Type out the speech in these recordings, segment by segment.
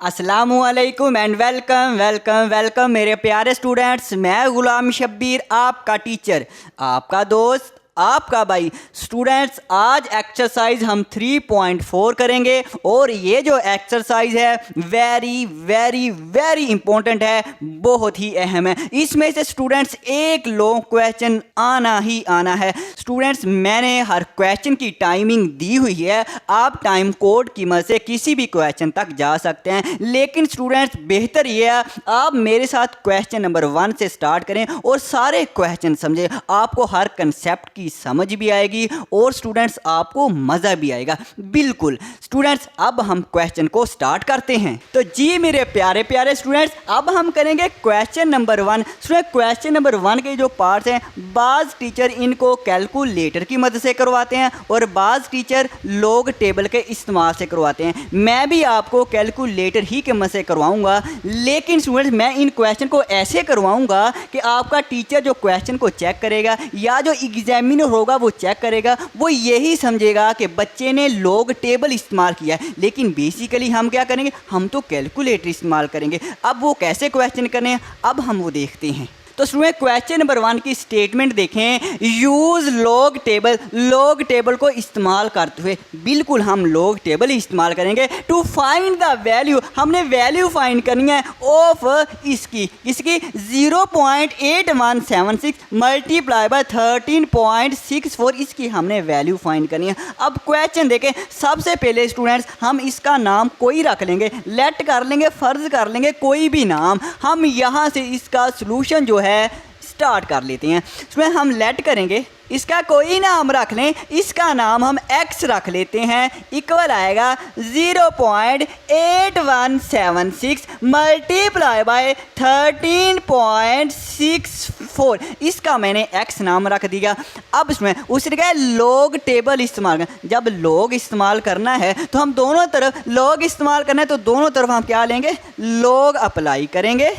अस्सलामुअलैकुम and welcome welcome welcome मेरे प्यारे स्टूडेंट्स। मैं गुलाम शब्बीर, आपका टीचर, आपका दोस्त, आपका भाई। स्टूडेंट्स, आज एक्सरसाइज हम 3.4 करेंगे और ये जो एक्सरसाइज है वेरी वेरी वेरी इंपॉर्टेंट है, बहुत ही अहम है। इसमें से स्टूडेंट्स एक लॉन्ग क्वेश्चन आना ही आना है। स्टूडेंट्स, मैंने हर क्वेश्चन की टाइमिंग दी हुई है, आप टाइम कोड की मदद से किसी भी क्वेश्चन तक जा सकते हैं। लेकिन स्टूडेंट्स, बेहतर ये है आप मेरे साथ क्वेश्चन नंबर 1 से स्टार्ट करें और सारे क्वेश्चन समझें। आपको हर कंसेप्ट की समझ भी आएगी और स्टूडेंट्स आपको मजा भी आएगा। बिल्कुल स्टूडेंट्स, अब हम क्वेश्चन को स्टार्ट करते हैं। तो जी मेरे प्यारे प्यारे स्टूडेंट्स, अब हम करेंगे question number 1। Student, question number 1 के जो पार्ट्स हैं, बाज टीचर इनको कैलकुलेटर की मदद से करवाते हैं और बाज टीचर लॉग टेबल के इस्तेमाल से करवाते हैं। मैं भी आपको कैलकुलेटर ही के मदद से करवाऊंगा, लेकिन स्टूडेंट्स मैं इन क्वेश्चन को ऐसे करवाऊंगा कि आपका टीचर जो क्वेश्चन को चेक करेगा या जो एग्जामिनर होगा वो चेक करेगा, वो यही समझेगा कि बच्चे ने लॉग टेबल इस्तेमाल किया है। लेकिन बेसिकली हम क्या करेंगे, हम तो कैलकुलेटर इस्तेमाल करेंगे। अब वो कैसे क्वेश्चन करने हैं, अब हम वो देखते हैं। तो स्टूडेंट, क्वेश्चन नंबर 1 की स्टेटमेंट देखें, use log table. Log table को इस्तेमाल करते हुए बिल्कुल हम लॉग टेबल इस्तेमाल करेंगे टू फाइंड द वैल्यू। हमने वैल्यू फाइंड करनी है ऑफ इसकी 0.8176 मल्टीप्लाई बाय 13.64, इसकी हमने वैल्यू फाइंड करनी है। अब क्वेश्चन देखें, सबसे पहले स्टूडेंट्स हम इसका नाम कोई रख लेंगे, लेट कर लेंगे, फर्ज कर लेंगे कोई भी नाम। हम यहाँ से इसका सोल्यूशन जो है स्टार्ट कर लेते हैं। इसमें हम लेट करेंगे, इसका कोई नाम रख लें, इसका नाम हम x रख लेते हैं, इक्वल आएगा 0.8176 मल्टीप्लाई बाय 13.64, इसका मैंने x नाम रख दिया। अब इसमें उसने कहा लॉग टेबल इस्तेमाल करना। जब लॉग इस्तेमाल करना है तो हम दोनों तरफ लॉग इस्तेमाल करना है, तो दोनों तरफ हम क्या लेंगे, लॉग अप्लाई करेंगे।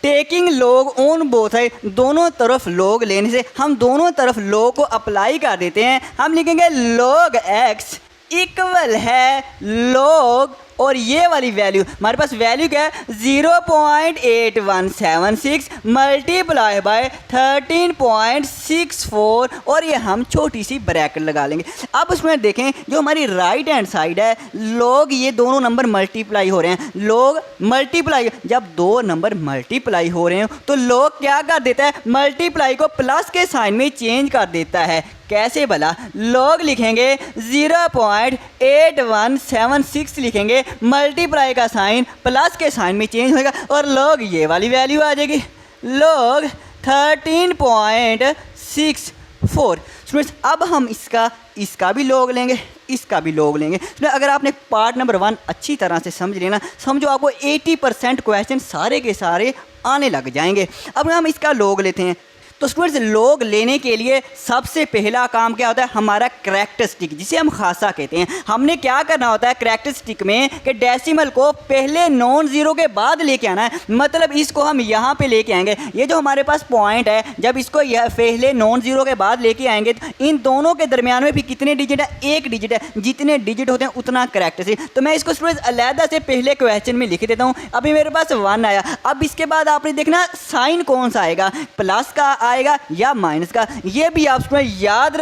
Taking log on both side, दोनों तरफ लॉग लेने से हम दोनों तरफ लॉग को अप्लाई कर देते हैं। हम लिखेंगे लॉग x इक्वल है लॉग, और ये वाली वैल्यू हमारे पास वैल्यू क्या है 0.8176 मल्टीप्लाई बाय 13.64, और ये हम छोटी सी ब्रैकेट लगा लेंगे। अब उसमें देखें जो हमारी राइट हैंड साइड है, लॉग ये दोनों नंबर मल्टीप्लाई हो रहे हैं। लॉग मल्टीप्लाई, जब दो नंबर मल्टीप्लाई हो रहे हैं तो लॉग क्या कर देता है, मल्टीप्लाई को प्लस के साइन में चेंज कर देता है। कैसे भला, लॉग लिखेंगे 0.8176 लिखेंगे, मल्टीप्लाई का साइन प्लस के साइन में चेंज होगा और लॉग ये वाली वैल्यू आ जाएगी, लॉग 13.64। स्टूडेंट्स, अब हम इसका भी लॉग लेंगे, इसका भी लॉग लेंगे। अगर आपने पार्ट नंबर 1 अच्छी तरह से समझ लेना, समझो आपको 80% क्वेश्चन सारे के सारे आने लग जाएंगे। अब हम इसका लॉग लेते हैं। तो स्टूडेंट्स, लॉग लेने के लिए सबसे पहला काम क्या होता है, हमारा कैरेक्टरिस्टिक, जिसे हम खासा कहते हैं। हमने क्या करना होता है कैरेक्टरिस्टिक में कि डेसिमल को पहले नॉन जीरो के बाद लेके आना है। मतलब इसको हम यहाँ पे लेके आएंगे, ये जो हमारे पास पॉइंट है, जब इसको पहले नॉन जीरो के बाद लेके आएंगे तो इन दोनों के दरमियान में भी कितने डिजिट है, एक डिजिट है। जितने डिजिट होते हैं उतना कैरेक्टरिस्टिक। तो मैं इसको स्टूडेंट्स अलहदा से पहले क्वेश्चन में लिख देता हूँ। अभी मेरे पास 1 आया। अब इसके बाद आपने देखना साइन कौन सा आएगा, प्लस का आएगा या माइनस का। ये भी आप स्टूडेंट याद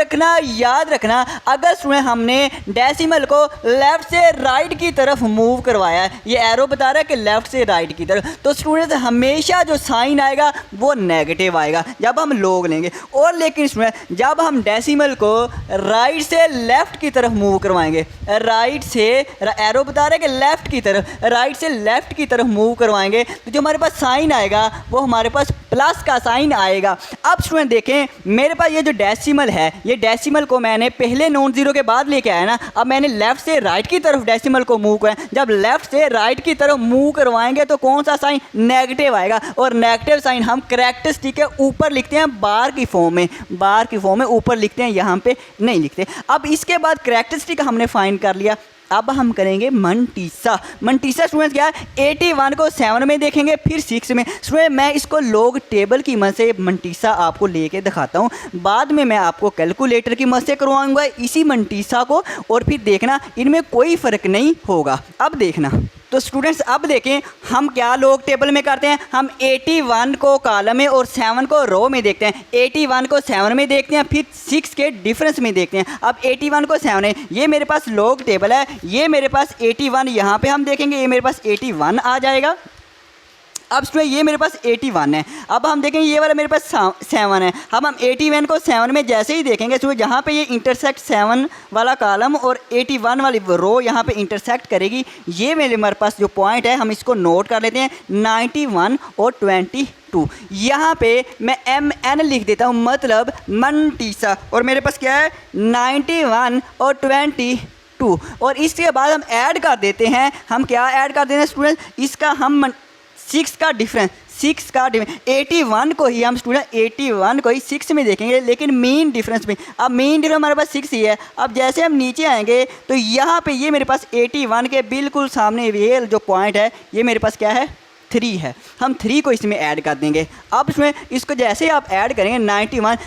रखना। अगर स्टूडेंट हमने डेसिमल को लेफ्ट से राइट की तरफ मूव करवाया है, ये एरो बता रहा है कि लेफ्ट से राइट की तरफ, तो स्टूडेंट हमेशा जो साइन आएगा वो नेगेटिव आएगा जब हम लॉग लेंगे। और लेकिन स्टूडेंट जब हम डेसिमल को राइट से लेफ्ट की तरफ मूव करवाएंगे, राइट से एरो बता रहा है कि लेफ्ट की तरफ, राइट से लेफ्ट की तरफ मूव करवाएंगे, तो जो हमारे पास साइन आएगा वो हमारे पास प्लस का साइन आएगा। अब स्टूडेंट देखें, मेरे पास ये जो डेसिमल है, ये डेसिमल को मैंने पहले नॉन जीरो के बाद लेके आया ना। अब मैंने लेफ्ट से राइट की तरफ डेसिमल को मूव कराया। जब लेफ्ट से राइट की तरफ मूव करवाएंगे तो कौन सा साइन, नेगेटिव आएगा। और नेगेटिव साइन हम कैरेक्टरिस्टिक के ऊपर लिखते हैं बार की फॉर्म में, ऊपर लिखते हैं, यहाँ पे नहीं लिखते। अब इसके बाद कैरेक्टरिस्टिक हमने फाइंड कर लिया। अब हम करेंगे मंटीसा। मंटीसा स्टूडेंट क्या है, 81 को 7 में देखेंगे फिर 6 में। स्टूडेंट मैं इसको लॉग टेबल की मदद से मंटीसा आपको लेके दिखाता हूँ, बाद में मैं आपको कैलकुलेटर की मदद से करवाऊंगा इसी मंटीसा को, और फिर देखना इनमें कोई फ़र्क नहीं होगा। अब देखना तो स्टूडेंट्स अब देखें हम क्या लॉग टेबल में करते हैं, हम 81 को कॉलम में और 7 को रो में देखते हैं। 81 को 7 में देखते हैं फिर 6 के डिफरेंस में देखते हैं। अब 81 को 7 है, ये मेरे पास लॉग टेबल है, ये मेरे पास 81 यहाँ पे हम देखेंगे, ये मेरे पास 81 आ जाएगा। अब स्टूडेंट ये मेरे पास 81 है। अब हम देखेंगे ये वाला मेरे पास 7 है। अब हम 81 को 7 में जैसे ही देखेंगे स्टूडेंट, जहाँ पे ये इंटरसेक्ट 7 वाला कॉलम और 81 वाली रो यहाँ पे इंटरसेक्ट करेगी, ये मेरे पास जो पॉइंट है हम इसको नोट कर लेते हैं 91 और 22। यहाँ पे मैं MN लिख देता हूँ, मतलब मंटीसा, और मेरे पास क्या है 91 और 22। और इसके बाद हम ऐड कर देते हैं, हम क्या ऐड कर देते हैं स्टूडेंट, इसका हम 6 का डिफरेंस 81 को ही हम स्टूडेंट 81 को ही 6 में देखेंगे, लेकिन मीन डिफरेंस में। अब मीन डिफरेंस हमारे पास 6 ही है। अब जैसे हम नीचे आएंगे तो यहाँ पे ये मेरे पास 81 के बिल्कुल सामने ये जो पॉइंट है ये मेरे पास क्या है 3 है, हम 3 को इसमें ऐड कर देंगे। अब इसमें इसको जैसे ही आप ऐड करेंगे 91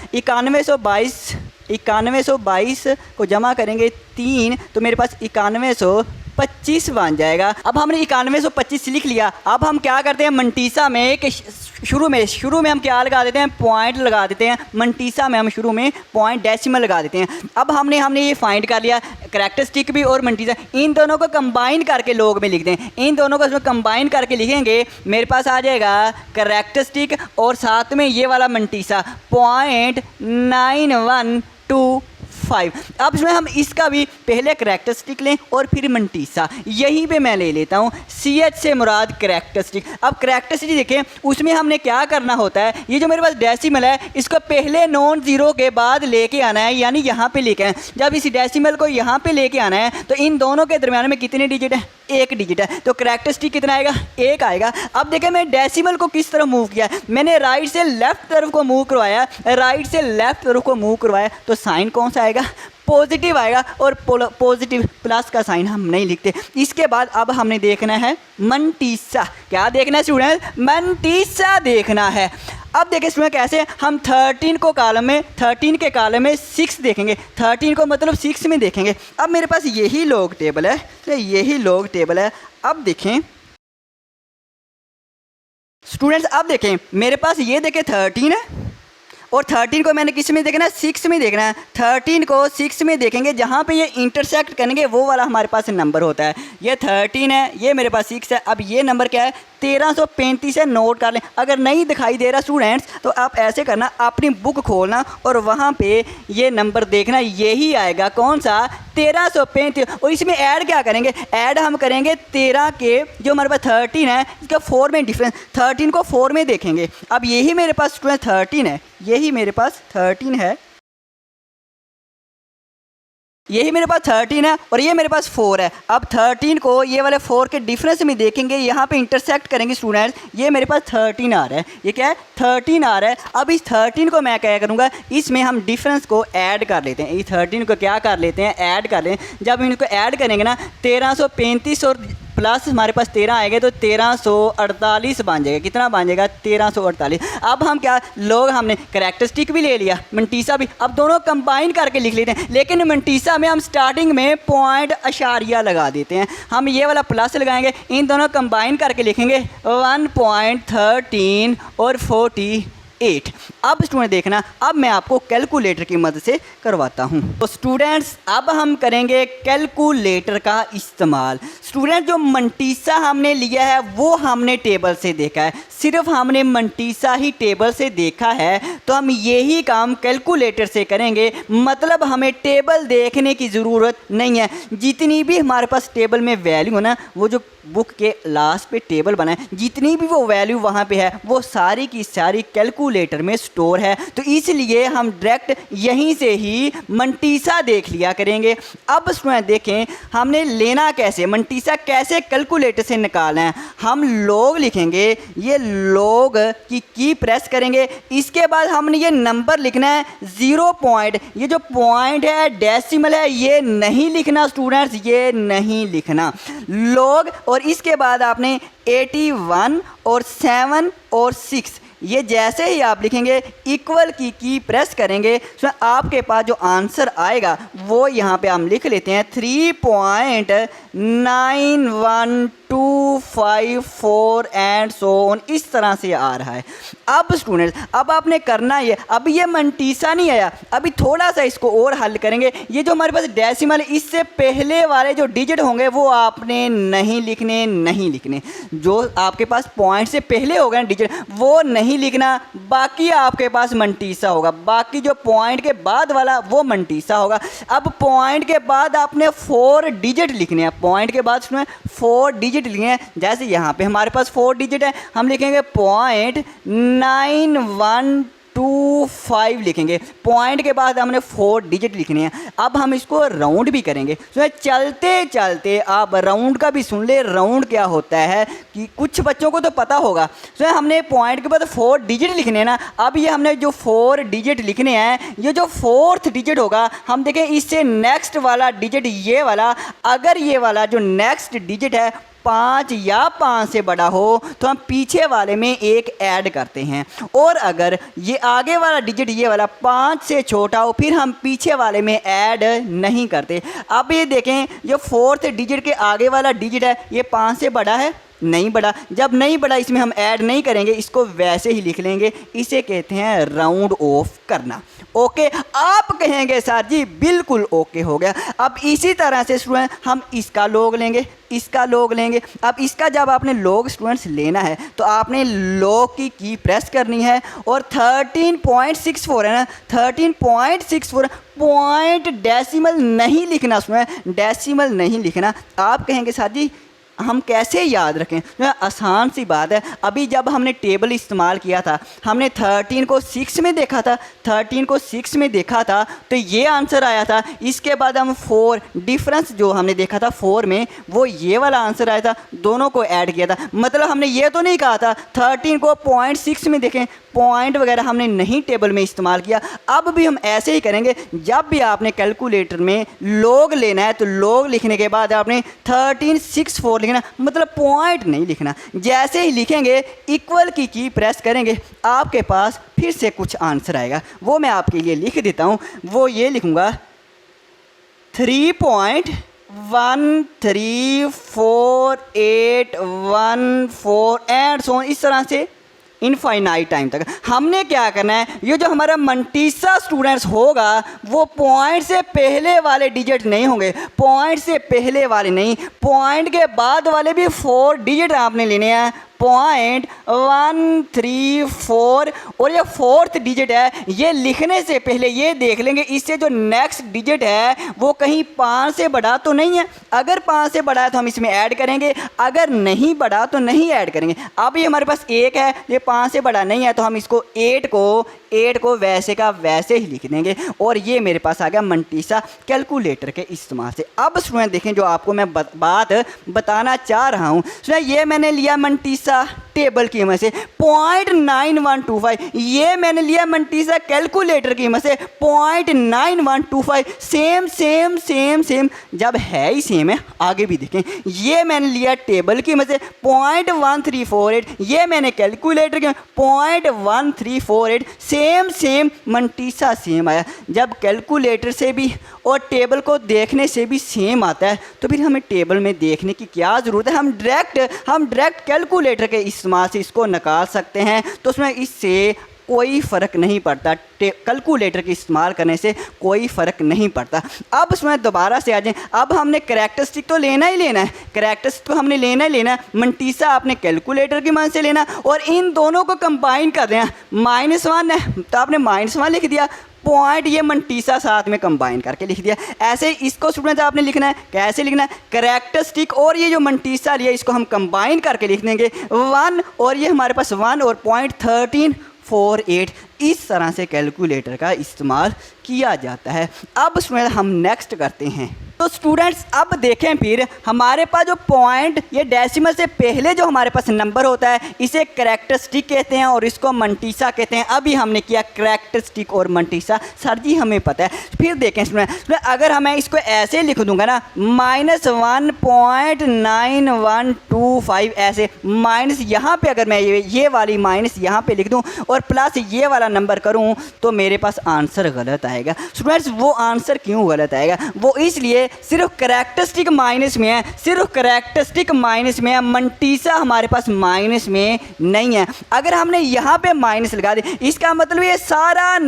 9122 को जमा करेंगे 3 तो मेरे पास 9125 बन जाएगा। अब हमने 9125 लिख लिया। अब हम क्या करते हैं मंटीसा में कि शुरू में हम क्या लगा देते हैं, पॉइंट लगा देते हैं। मंटीसा में हम शुरू में पॉइंट डेसिमल लगा देते हैं। अब हमने ये फाइंड कर लिया, करैक्टरिस्टिक भी और मंटीसा, इन दोनों को कंबाइन करके लॉग में लिख दें। इन दोनों को इसमें कंबाइन करके लिखेंगे, मेरे पास आ जाएगा करैक्टरिस्टिक और साथ में ये वाला मंटीसा 0.9125। अब इसमें हम इसका भी पहले करैक्टरिस्टिक लें और फिर मंटीसा, यहीं पे मैं ले लेता हूँ CH से मुराद करैक्टरिस्टिक। अब करैक्टरिस्टिक देखें, उसमें हमने क्या करना होता है, ये जो मेरे पास डेसिमल है इसको पहले नॉन ज़ीरो के बाद लेके आना है, यानी यहाँ पे लेके आए। जब इस डेसिमल को यहाँ पे लेके आना है तो इन दोनों के दरमियान में कितने डिजिट है, 1 डिजिट है, तो करैक्टरिस्टिक कितना आएगा, 1 आएगा। अब देखें मैं डेसिमल को किस तरफ मूव किया, मैंने राइट से लेफ्ट तरफ को मूव करवाया, तो साइन कौन सा आएगा, पॉजिटिव आएगा, और पॉजिटिव प्लस का साइन हम नहीं लिखते। इसके बाद अब हमने देखना है मंटीसा। क्या देखना है स्टूडेंट, मंटीसा देखना है। अब देखिए स्टूडेंट कैसे, हम 13 के कॉलम में 6 देखेंगे, 13 को मतलब 6 में देखेंगे। अब मेरे पास यही लॉग टेबल है, तो यही लॉग टेबल है। अब देखें स्टूडेंट्स, अब देखें मेरे पास ये देखें 13 है, और 13 को मैंने किस में देखना है, 6 में देखना है। 13 को 6 में देखेंगे, जहाँ पे ये इंटरसेक्ट करेंगे वो वाला हमारे पास नंबर होता है। ये 13 है, ये मेरे पास 6 है। अब ये नंबर क्या है, 1335 है, नोट कर लें। अगर नहीं दिखाई दे रहा स्टूडेंट्स तो आप ऐसे करना, अपनी बुक खोलना और वहाँ पे ये नंबर देखना, यही आएगा कौन सा, 1335। और इसमें ऐड क्या करेंगे, ऐड हम करेंगे 13 के जो हमारे पास 13 है इसका 4 में डिफरेंस, 13 को 4 में देखेंगे। अब यही मेरे पास स्टूडेंट 13 है, यही मेरे पास 13 है, यही मेरे पास 13 है और ये मेरे पास 4 है। अब 13 को ये वाले 4 के डिफरेंस में देखेंगे, यहाँ पे इंटरसेक्ट करेंगे स्टूडेंट्स, ये मेरे पास 13 आ रहा है, ये क्या है 13 आ रहा है। अब इस 13 को मैं क्या करूँगा, इसमें हम डिफरेंस को ऐड कर लेते हैं। इस 13 को क्या कर लेते हैं, ऐड कर लें। जब इनको ऐड करेंगे ना 1335 और प्लस हमारे पास 13 आएगा तो 1348 बन जाएगा। कितना बन जाएगा, 1348। अब हम क्या, लोग हमने करैक्टरिस्टिक भी ले लिया, मंटीसा भी, अब दोनों कंबाइन करके लिख लेते हैं। लेकिन मंटीसा में हम स्टार्टिंग में पॉइंट अशारिया लगा देते हैं, हम ये वाला प्लस लगाएंगे, इन दोनों कंबाइन करके लिखेंगे 1.13 और 48। अब स्टूडेंट देखना, अब मैं आपको कैलकुलेटर की मदद से करवाता हूं। तो स्टूडेंट्स अब हम करेंगे कैलकुलेटर का इस्तेमाल। स्टूडेंट जो मंटीसा हमने लिया है वो हमने टेबल से देखा है, सिर्फ हमने मंटीसा ही टेबल से देखा है, तो हम यही काम कैलकुलेटर से करेंगे। मतलब हमें टेबल देखने की ज़रूरत नहीं है। जितनी भी हमारे पास टेबल में वैल्यू है ना, वो जो बुक के लास्ट पे टेबल बना है, जितनी भी वो वैल्यू वहाँ पे है वो सारी की सारी कैलकुलेटर कैलकुलेटर में स्टोर है, तो इसलिए हम डायरेक्ट यहीं से ही मंटीसा देख लिया करेंगे। अब स्टूडेंट देखें हमने लेना कैसे, मंटीसा कैसे कैलकुलेटर से निकालना है। हम लॉग लिखेंगे, ये लॉग की प्रेस करेंगे, इसके बाद हमने ये नंबर लिखना है 0 पॉइंट, ये जो पॉइंट है डेसिमल है ये नहीं लिखना स्टूडेंट्स, ये नहीं लिखना लॉग। और इसके बाद आपने 81 और 7 और 6 ये जैसे ही आप लिखेंगे इक्वल की प्रेस करेंगे तो आपके पास जो आंसर आएगा वो यहाँ पे हम लिख लेते हैं 3.91254 एंड सो ऑन, इस तरह से आ रहा है। अब स्टूडेंट्स अब आपने करना ये, अब ये मंटीसा नहीं आया, अभी थोड़ा सा इसको और हल करेंगे। ये जो हमारे पास डेसिमल है इससे पहले वाले जो डिजिट होंगे वो आपने नहीं लिखने, जो आपके पास पॉइंट से पहले हो गए डिजिट वो नहीं लिखना, बाकी आपके पास मंटीसा होगा, बाकी जो पॉइंट के बाद वाला वो मंटीसा होगा। अब पॉइंट के बाद आपने 4 डिजिट लिखने हैं, पॉइंट के बाद उसमें 4 डिजिट लिखे हैं, जैसे यहाँ पे हमारे पास 4 डिजिट है, हम लिखेंगे 0.9125 लिखेंगे, पॉइंट के बाद हमने 4 डिजिट लिखने हैं। अब हम इसको राउंड भी करेंगे, तो चलते चलते आप राउंड का भी सुन ले, राउंड क्या होता है कि कुछ बच्चों को तो पता होगा। तो हमने पॉइंट के बाद 4 डिजिट लिखने हैं ना, अब ये हमने जो 4 डिजिट लिखने हैं, ये जो 4th डिजिट होगा हम देखें इससे नेक्स्ट वाला डिजिट ये वाला, अगर ये वाला जो नेक्स्ट डिजिट है 5 या 5 से बड़ा हो तो हम पीछे वाले में 1 ऐड करते हैं, और अगर ये आगे वाला डिजिट ये वाला 5 से छोटा हो फिर हम पीछे वाले में ऐड नहीं करते। अब ये देखें जो 4th डिजिट के आगे वाला डिजिट है ये 5 से बड़ा है, नहीं बड़ा, जब नहीं बड़ा इसमें हम ऐड नहीं करेंगे, इसको वैसे ही लिख लेंगे, इसे कहते हैं राउंड ऑफ करना। ओके, आप कहेंगे सर जी बिल्कुल ओके हो गया। अब इसी तरह से स्टूडेंट हम इसका लॉग लेंगे, इसका लॉग लेंगे। अब इसका जब आपने लॉग स्टूडेंट्स लेना है तो आपने लॉग की प्रेस करनी है, और 13.64 है ना, 13.64 पॉइंट डेसिमल नहीं लिखना, स्टूडेंट डेसिमल नहीं लिखना। आप कहेंगे सर जी हम कैसे याद रखें, आसान सी बात है। अभी जब हमने टेबल इस्तेमाल किया था हमने 13 को 6 में देखा था, 13 को 6 में देखा था तो ये आंसर आया था। इसके बाद हम 4 डिफरेंस जो हमने देखा था 4 में वो ये वाला आंसर आया था, दोनों को ऐड किया था। मतलब हमने ये तो नहीं कहा था 13 को 0.6 में देखें, पॉइंट वगैरह हमने नहीं टेबल में इस्तेमाल किया। अब भी हम ऐसे ही करेंगे, जब भी आपने कैलकुलेटर में लॉग लेना है तो लॉग लिखने के बाद आपने 1364 लिखना, मतलब पॉइंट नहीं लिखना। जैसे ही लिखेंगे इक्वल की प्रेस करेंगे आपके पास फिर से कुछ आंसर आएगा, वो मैं आपके लिए लिख देता हूँ। वो ये लिखूँगा 3.134814 एंड सो इस तरह से इनफाइनाइट टाइम तक। हमने क्या करना है, ये जो हमारा मंटीसा स्टूडेंट्स होगा वो पॉइंट से पहले वाले डिजिट नहीं होंगे, पॉइंट से पहले वाले नहीं, पॉइंट के बाद वाले भी 4 डिजिट आपने लेने हैं, 0.134, और ये 4th डिजिट है, ये लिखने से पहले ये देख लेंगे इससे जो नेक्स्ट डिजिट है वो कहीं 5 से बड़ा तो नहीं है। अगर 5 से बड़ा है तो हम इसमें ऐड करेंगे, अगर नहीं बड़ा तो नहीं ऐड करेंगे। अब ये हमारे पास 1 है, ये 5 से बड़ा नहीं है तो हम इसको 8 को वैसे का वैसे ही लिख देंगे, और ये मेरे पास आ गया मंटीसा कैलकुलेटर के इस्तेमाल से। अब स्टूडेंट देखें जो आपको मैं बात बताना चाह रहा हूँ, ये मैंने लिया मंटीसा टेबल की मदद से 0.9125, ये मैंने लिया मंटीसा कैलकुलेटर की मदद से 0.9125, सेम सेम सेम सेम, जब है ही सेम है आगे भी देखें। ये मैंने लिया टेबल की मदद से 0.1348, ये मैंने कैलकुलेटर के 0.1348, सेम सेम मंटीसा सेम आया। जब कैलकुलेटर से भी और टेबल को देखने से भी सेम आता है तो फिर हमें टेबल में देखने की क्या ज़रूरत है, हम डायरेक्ट कैलकुलेटर के इस्तेमाल से इसको निकाल सकते हैं। तो उसमें इससे कोई फ़र्क नहीं पड़ता, कैलकुलेटर के इस्तेमाल करने से कोई फ़र्क नहीं पड़ता। अब उसमें दोबारा से आ जाएं, अब हमने करैक्टरिस्टिक तो लेना ही लेना है, करैक्टरिस्टिक तो हमने लेना ही लेना है। मंटीसा आपने कैलकुलेटर की मदद से लेना, और इन दोनों को कंबाइन कर देना। -1 है तो आपने -1 लिख दिया, पॉइंट ये मंटीसा साथ में कंबाइन करके लिख दिया। ऐसे इसको स्टूडेंट्स आपने लिखना है, कैसे लिखना है, करैक्टरिस्टिक और ये जो मंटीसा लिया इसको हम कंबाइन करके लिख देंगे 1, और ये हमारे पास 1 और 0.13 348 इस तरह से कैलकुलेटर का इस्तेमाल किया जाता है। अब स्टूडेंट हम नेक्स्ट करते हैं। तो स्टूडेंट्स अब देखें फिर हमारे पास जो पॉइंट ये डेसिमल से पहले जो हमारे पास नंबर होता है इसे कैरेक्टरिस्टिक कहते हैं और इसको मंटीसा कहते हैं। अभी हमने किया कैरेक्टरिस्टिक और मंटीसा, सर जी हमें पता है। फिर देखें स्टूडेंट अगर हमें इसको ऐसे लिख दूंगा ना -1.9125 ऐसे, माइनस यहाँ पे अगर मैं ये वाली माइनस यहाँ पे लिख दूँ और प्लस ये वाला नंबर करूँ तो मेरे पास आंसर गलत आएगा। स्टूडेंट्स वो आंसर क्यों गलत आएगा? वो इसलिए सिर्फ कैरेक्टरिस्टिक माइनस में है, सिर्फ कैरेक्टरिस्टिक माइनस में है, मंटीसा हमारे पास माइनस में नहीं है। अगर हमने यहाँ पे माइनस लगा दी इसका मतलब ये सारा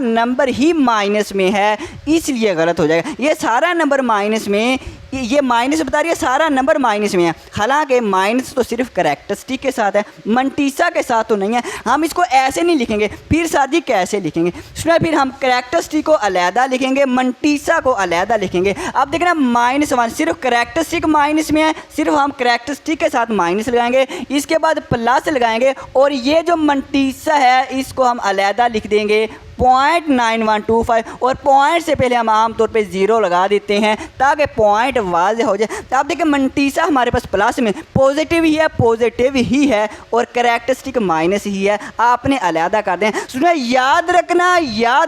नंबर ही माइनस में है, इसलिए गलत हो जाएगा। ये सारा नंबर माइनस में, ये माइनस बता रही है सारा नंबर माइनस में है, हालांकि माइनस तो सिर्फ कैरेक्टरिस्टिक के साथ है, मंटीसा के साथ तो नहीं है। हम इसको ऐसे नहीं लिखेंगे, फिर साथी कैसे लिखेंगे? फिर हम कैरेक्टरिस्टिक को अलहदा लिखेंगे, मंटीसा को अलहदा लिखेंगे। अब देखना -1 सिर्फ कैरेक्टरिस्टिक माइनस में है, सिर्फ हम कैरेक्टरिस्टिक के साथ माइनस लगाएंगे, इसके बाद प्लस लगाएंगे और ये जो मंटीसा है इसको हम अलहदा लिख देंगे 0.9125 और पॉइंट से पहले हम आमतौर पे 0 लगा देते हैं ताकि पॉइंट वाज़ेह हो जाए। तो आप देखिए मंटीसा हमारे पास प्लस में पॉजिटिव ही है और कैरेक्टरिस्टिक माइनस ही है, आपने अलहदा कर दें। सुनिए याद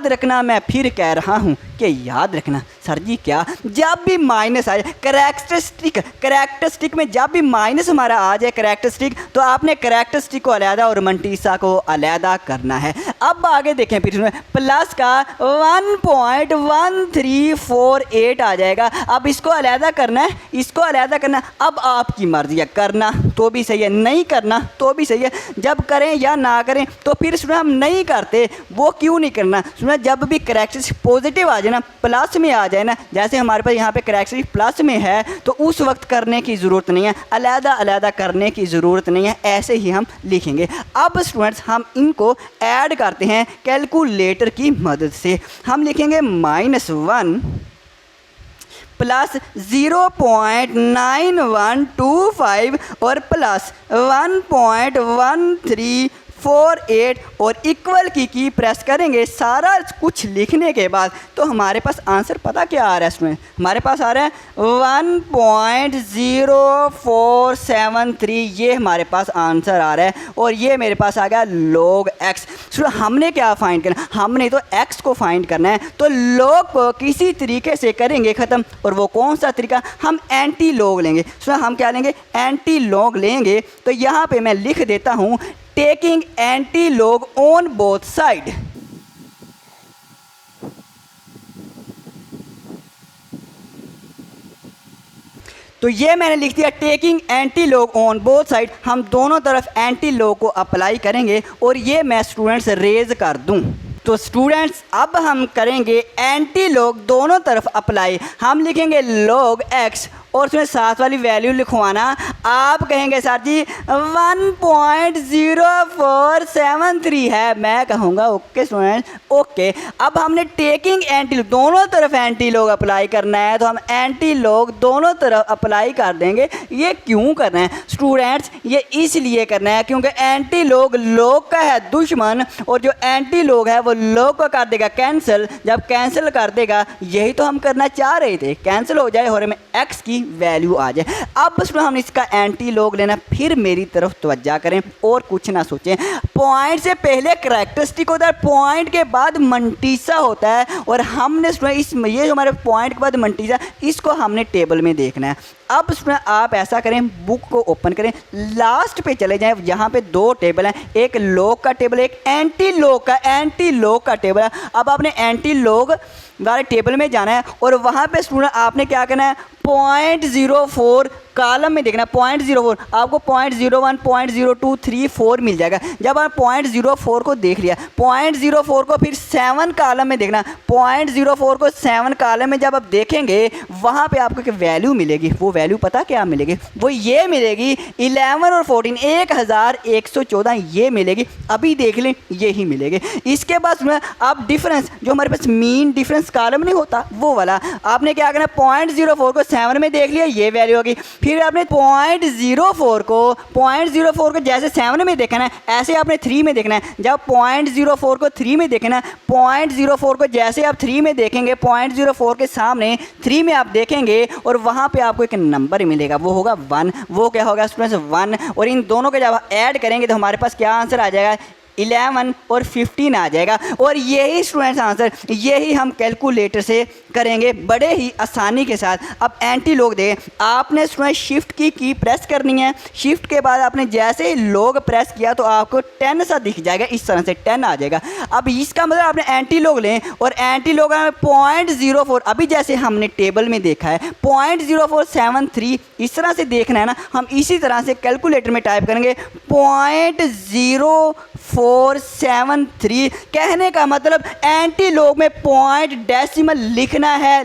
रखना मैं फिर कह रहा हूँ कि याद रखना सर जी क्या, जब भी माइनस आ जाए कैरेक्टरिस्टिक में जब भी माइनस हमारा आ जाए कैरेक्टरिस्टिक, तो आपने कैरेक्टरिस्टिक को अलहदा और मंटीसा को अलहदा करना है। अब आगे देखें फिर प्लस का 1.1348 आ जाएगा। अब इसको अलहदा करना है, अब आपकी मर्जी है, करना तो भी सही है, नहीं करना तो भी सही है। जब करें या ना करें तो फिर सुना हम नहीं करते, वो क्यों नहीं करना? सुना जब भी कैरेक्टरिस्टिक पॉजिटिव आ जाए ना, प्लस में आ जाए ना, जैसे हमारे पास यहाँ पे कैरेक्टरिस्टिक प्लस में है तो उस वक्त करने की ज़रूरत नहीं है, अलहदा करने की ज़रूरत नहीं है, ऐसे ही हम लिखेंगे। अब स्टूडेंट्स हम इनको ऐड करते हैं कैलकुलेटर की मदद से। हम लिखेंगे -1 प्लस 0.9125 और प्लस 1.1348 और इक्वल की प्रेस करेंगे। सारा कुछ लिखने के बाद तो हमारे पास आंसर पता क्या आ रहा है इसमें? हमारे पास आ रहा है 1.0473, ये हमारे पास आंसर आ रहा है और ये मेरे पास आ गया log x। हमने क्या फाइंड करना? हमने तो x को फाइंड करना है, तो log को किसी तरीके से करेंगे ख़त्म, और वो कौन सा तरीका? हम एंटी लॉग लेंगे। हम क्या लेंगे? एंटी लॉग लेंगे। तो यहाँ पे मैं लिख देता हूँ taking anti log on both side. तो ये मैंने लिख दिया taking anti log on both side. हम दोनों तरफ एंटी लॉग को अप्लाई करेंगे और ये मैं स्टूडेंट्स रेज कर दूं। तो स्टूडेंट्स अब हम करेंगे एंटी लॉग दोनों तरफ अप्लाई। हम लिखेंगे log x और उसमें साथ वाली वैल्यू लिखवाना। आप कहेंगे सर जी 1.0473 है, मैं कहूँगा ओके स्टूडेंट ओके। अब हमने टेकिंग एंटी लॉग दोनों तरफ एंटी लॉग अप्लाई करना है, तो हम एंटी लॉग दोनों तरफ अप्लाई कर देंगे। ये क्यों करना है स्टूडेंट्स? ये इसलिए करना है क्योंकि एंटी लॉग का है दुश्मन और जो एंटी लॉग है वो लॉग को कर देगा कैंसिल। जब कैंसिल कर देगा, यही तो हम करना चाह रहे थे, कैंसिल हो जाए और हमें x की वैल्यू आ जाए। अब बस हम इसका एंटी लॉग लेना, फिर मेरी तरफ तवज्जो करें और कुछ ना सोचें। पॉइंट से पहले कैरेक्टरिस्टिक होता है, पॉइंट के बाद मंटीसा होता है और हमने ये जो हमारे पॉइंट के बाद मंटीसा, इसको हमने टेबल में देखना है। अब उसमें आप ऐसा करें, बुक को ओपन करें, लास्ट पे चले जाएं, यहाँ पे दो टेबल हैं, एक लॉग का टेबल, एक एंटी लॉग का टेबल है। अब आपने एंटी लॉग वाले टेबल में जाना है और वहाँ पे स्टूडेंट आपने क्या करना है? 0.04 कॉलम में देखना, 0.04 आपको 0.01 0.02 3 4 मिल जाएगा। जब आप 0.04 को देख लिया, 0.04 को फिर 7 कॉलम में देखना, 0.04 को 7 कॉलम में जब आप देखेंगे वहाँ पे आपको एक वैल्यू मिलेगी। वो वैल्यू पता क्या मिलेगी? वो ये मिलेगी 11 और 14 1114 ये मिलेगी। अभी देख लें, ये ही मिलेगी। इसके बाद आप डिफरेंस, जो हमारे पास मीन डिफरेंस कॉलम नहीं होता वो वाला, आपने क्या करना? 0.04 को 7 में देख लिया, ये वैल्यू होगी। फिर आपने 0.04 को जैसे 7 में देखना है ऐसे आपने 3 में देखना है। जब 0.04 को 3 में देखना है, 0.04 को जैसे आप 3 में देखेंगे, 0.04 के सामने 3 में आप देखेंगे और वहाँ पे आपको एक नंबर मिलेगा, वो होगा 1। वो क्या होगा स्टूडेंट्स 1। और इन दोनों को जब ऐड करेंगे तो हमारे पास क्या आंसर आ जाएगा, 11 और 15 आ जाएगा। और यही स्टूडेंट्स आंसर, यही हम कैलकुलेटर से करेंगे बड़े ही आसानी के साथ। अब एंटी लॉग दें, आपने स्टूडेंट शिफ्ट की प्रेस करनी है। शिफ्ट के बाद आपने जैसे ही लॉग प्रेस किया तो आपको 10 सा दिख जाएगा, इस तरह से 10 आ जाएगा। अब इसका मतलब आपने एंटी लॉग लें और एंटी लॉग में 0.04, अभी जैसे हमने टेबल में देखा है 0.0473, इस तरह से देखना है ना, हम इसी तरह से कैलकुलेटर में टाइप करेंगे 0.0473। कहने का मतलब एंटी लॉग में पॉइंट डेसिमल लिखना है।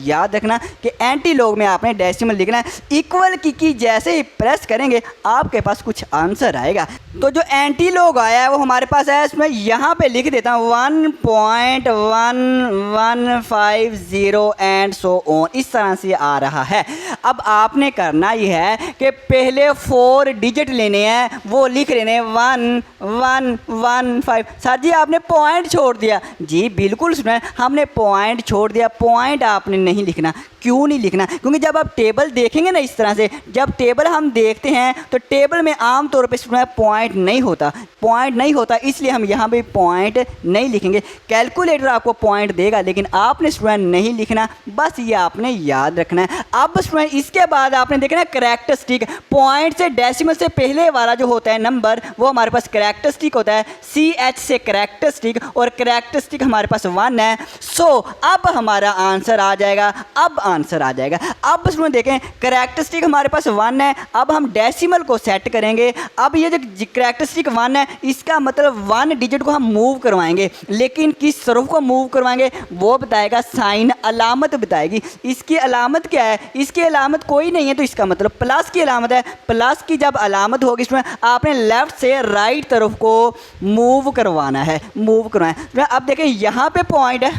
याद रखना कि एंटी लॉग में आपने डेसिमल लिखना है। इक्वल की जैसे ही प्रेस करेंगे आपके पास कुछ आंसर आएगा। तो जो एंटी लॉग आया है वो हमारे पास है, इसमें यहाँ पे लिख देता हूँ 1.1150 एंड सो ऑन, इस तरह से आ रहा है। अब आपने करना ही है कि पहले 4 डिजिट लेने हैं, वो लिख लेने 1115। सर जी आपने पॉइंट छोड़ दिया। जी बिल्कुल सुना, हमने पॉइंट छोड़ दिया। पॉइंट आपने नहीं लिखना। क्यों नहीं लिखना? क्योंकि जब आप टेबल देखेंगे ना इस तरह से, जब टेबल हम देखते हैं तो टेबल में आमतौर पर स्टूडेंट पॉइंट नहीं होता, इसलिए हम यहाँ पे पॉइंट नहीं लिखेंगे। कैलकुलेटर आपको पॉइंट देगा लेकिन आपने स्टूडेंट नहीं लिखना, बस ये आपने याद रखना है। अब स्टूडेंट इसके बाद आपने देखना है कैरेक्टरिस्टिक। पॉइंट से डेसिमल से पहले वाला जो होता है नंबर, वो हमारे पास कैरेक्टरिस्टिक होता है। CH से कैरेक्टरिस्टिक, और कैरेक्टरिस्टिक हमारे पास 1 है। सो अब हमारा आंसर आ जाएगा। अब इसमें देखें कैरेक्टरिस्टिक हमारे पास 1 है। अब हम डेसिमल को सेट करेंगे। अब ये जो कैरेक्टरिस्टिक 1 है, इसका मतलब 1 डिजिट को हम मूव करवाएंगे, लेकिन किस तरफ को मूव करवाएंगे वो बताएगा साइन, अलामत बताएगी। इसकी अलामत क्या है? इसकी अलामत कोई नहीं है, तो इसका मतलब प्लस की अलामत है। प्लस की जब अलामत होगी इसमें आपने लेफ्ट से राइट तरफ को मूव करवाना है। अब देखें यहाँ पे पॉइंट है,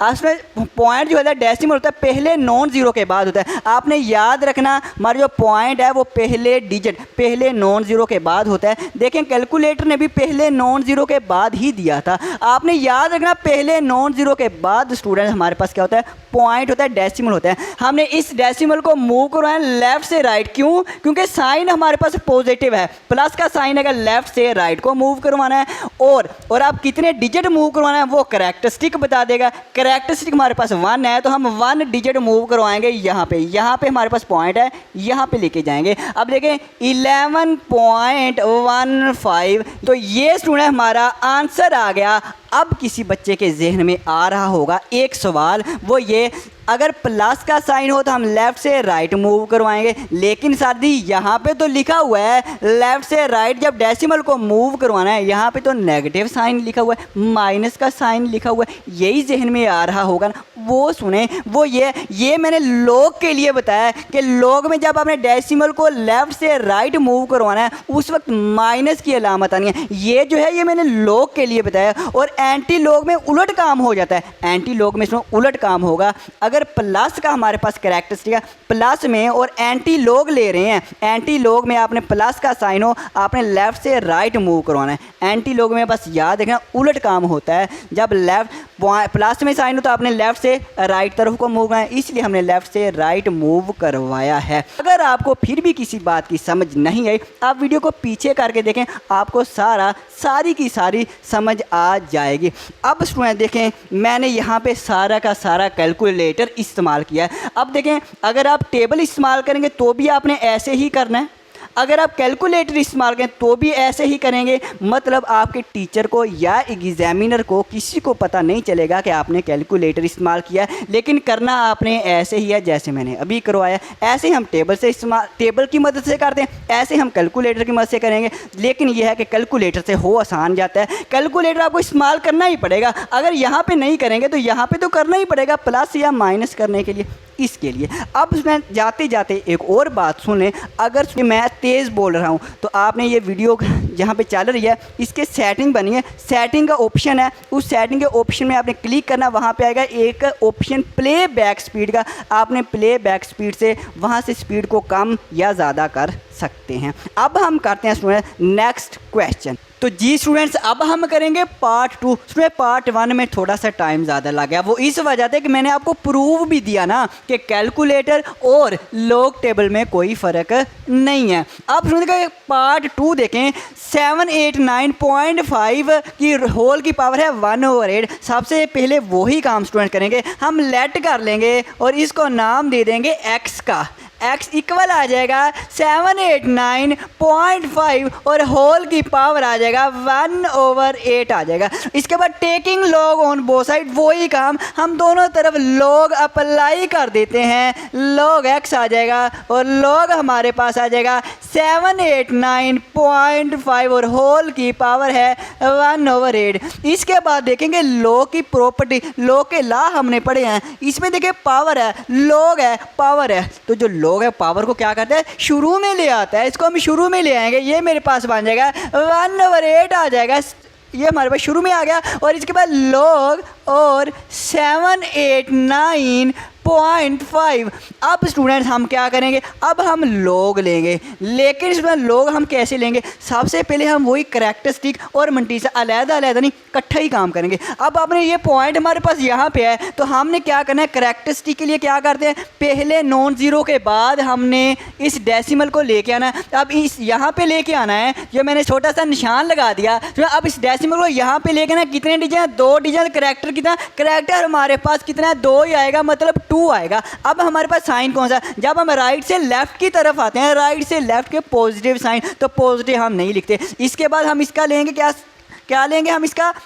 उसमें पॉइंट जो होता है डेसिमल होता है, पहले नॉन ज़ीरो के बाद होता है। आपने याद रखना हमारा जो पॉइंट है वो पहले डिजिट पहले नॉन ज़ीरो के बाद होता है। देखें कैलकुलेटर ने भी पहले नॉन ज़ीरो के बाद ही दिया था। आपने याद रखना पहले नॉन ज़ीरो के बाद स्टूडेंट हमारे पास क्या होता है, पॉइंट होता है, डेसिमल होता है। हमने इस डेसिमल को मूव करवाना है लेफ़्ट से राइट। क्यों? क्योंकि साइन हमारे पास पॉजिटिव है, प्लस का साइन अगर लेफ़्ट से राइट को मूव करवाना है। और आप कितने डिजिट मूव करवाना है वो कैरेक्टरिस्टिक बता देगा। कैरेक्टरिस्टिक हमारे पास 1 है तो हम 1 डिजिट मूव करवाएंगे यहाँ पे हमारे पास पॉइंट है, यहाँ पे लेके जाएंगे। अब देखें 11.15, तो ये स्टूडेंट हमारा आंसर आ गया। अब किसी बच्चे के जहन में आ रहा होगा एक सवाल, वो ये अगर प्लस का साइन हो तो हम लेफ़्ट से राइट मूव करवाएंगे, लेकिन सर जी यहाँ पे तो लिखा हुआ है लेफ़्ट से राइट, जब डेसिमल को मूव करवाना है यहाँ पे तो नेगेटिव साइन लिखा हुआ है, माइनस का साइन लिखा हुआ है। यही जहन में आ रहा होगा ना, वो सुने, वो ये मैंने लॉग के लिए बताया कि लॉग में जब आपने डेसिमल को लेफ़्ट से राइट मूव करवाना है उस वक्त माइनस की अलामत आनी है। ये जो है ये मैंने लॉग के लिए बताया। और एंटी लॉग में उलट काम हो जाता है, एंटी लॉग में इसमें उलट काम होगा। अगर प्लस का हमारे पास कैरेक्टरिस्टिक है, प्लस में और एंटी लॉग ले रहे हैं, एंटी लॉग में आपने प्लस का साइन हो आपने लेफ़्ट से राइट मूव करवाना है। एंटी लॉग में बस याद रखना उलट काम होता है। जब लेफ़्ट प्लस में साइन हो तो आपने लेफ़्ट से राइट तरफ को मूव करना है, इसलिए हमने लेफ़्ट से राइट मूव करवाया है। अगर आपको फिर भी किसी बात की समझ नहीं आई, आप वीडियो को पीछे करके देखें, आपको सारी की सारी समझ आ जाएगी। अब स्टूडेंट देखें मैंने यहाँ पे सारा का सारा कैलकुलेटर इस्तेमाल किया है। अब देखें अगर आप टेबल इस्तेमाल करेंगे तो भी आपने ऐसे ही करना है, अगर आप कैलकुलेटर इस्तेमाल करें तो भी ऐसे ही करेंगे। मतलब आपके टीचर को या एग्जामिनर को किसी को पता नहीं चलेगा कि आपने कैलकुलेटर इस्तेमाल किया है, लेकिन करना आपने ऐसे ही है जैसे मैंने अभी करवाया। ऐसे हम टेबल की मदद से करते हैं, ऐसे हम कैलकुलेटर की मदद से करेंगे। लेकिन यह है कि कैलकुलेटर से हो आसान जाता है, कैलकुलेटर आपको इस्तेमाल करना ही पड़ेगा। अगर यहाँ पर नहीं करेंगे तो यहाँ पर तो करना ही पड़ेगा प्लस या माइनस करने के लिए। किसके लिए। अब मैं जाते जाते एक और बात सुन लें, अगर मैं तेज़ बोल रहा हूँ तो आपने ये वीडियो जहाँ पे चल रही है इसके सेटिंग बनी है, सेटिंग का ऑप्शन है, उस सेटिंग के ऑप्शन में आपने क्लिक करना, वहाँ पे आएगा एक ऑप्शन प्ले बैक स्पीड का, आपने प्ले बैक स्पीड से वहाँ से स्पीड को कम या ज़्यादा कर सकते हैं। अब हम करते हैं स्टूडेंट नेक्स्ट क्वेश्चन। तो जी स्टूडेंट्स, अब हम करेंगे पार्ट 2। स्टूडेंट पार्ट 1 में थोड़ा सा टाइम ज़्यादा लग गया, वो इस वजह से कि मैंने आपको प्रूव भी दिया ना कि कैलकुलेटर और लॉग टेबल में कोई फ़र्क नहीं है। अब स्टूडेंट पार्ट 2 देखें। 789.5 की होल की पावर है 1/8। सबसे पहले वही काम स्टूडेंट करेंगे, हम लेट कर लेंगे और इसको नाम दे देंगे एक्स का। x इक्वल आ जाएगा 789.5 और होल की पावर आ जाएगा 1/8 आ जाएगा। इसके बाद taking log on both side, वही काम हम दोनों तरफ लॉग अप्लाई कर देते हैं, लॉग x आ जाएगा और लॉग हमारे पास आ जाएगा 789.5 और होल की पावर है 1/8। इसके बाद देखेंगे लॉग की प्रॉपर्टी, लॉग के लॉ हमने पढ़े हैं, इसमें देखिए पावर है, लॉग है, पावर है, तो जो लॉग है पावर को क्या करता है शुरू में ले आता है, इसको हम शुरू में ले आएंगे, ये मेरे पास बन जाएगा 1/8 आ जाएगा, ये हमारे पास शुरू में आ गया। और इसके बाद लॉग और 789.5। अब स्टूडेंट्स हम क्या करेंगे, अब हम लॉग लेंगे, लेकिन स्टूडेंट लॉग हम कैसे लेंगे, सबसे पहले हम वही करैक्टरिस्टिक और मंटीसा अलग अलग नहीं इकट्ठा ही काम करेंगे। अब आपने ये पॉइंट हमारे पास यहाँ पे है, तो हमने क्या करना है, करैक्टरिस्टिक के लिए क्या करते हैं, पहले नॉन ज़ीरो के बाद हमने इस डेसिमल को लेके आना है। अब इस यहाँ पे लेके आना है, जो मैंने छोटा सा निशान लगा दिया, तो अब इस डेसिमल को यहाँ पे लेके आना, कितने डिजिट हैं, 2 डिजिट। करैक्टर कितना, करैक्टर हमारे पास कितना है, 2 ही आएगा, मतलब 2 आएगा। अब हमारे पास साइन कौन सा, जब हम राइट से लेफ्ट की तरफ आते हैं, राइट से लेफ्ट के पॉजिटिव साइन, तो पॉजिटिव हम नहीं लिखते। इसके बाद हम इसका लेंगे क्या लेंगे,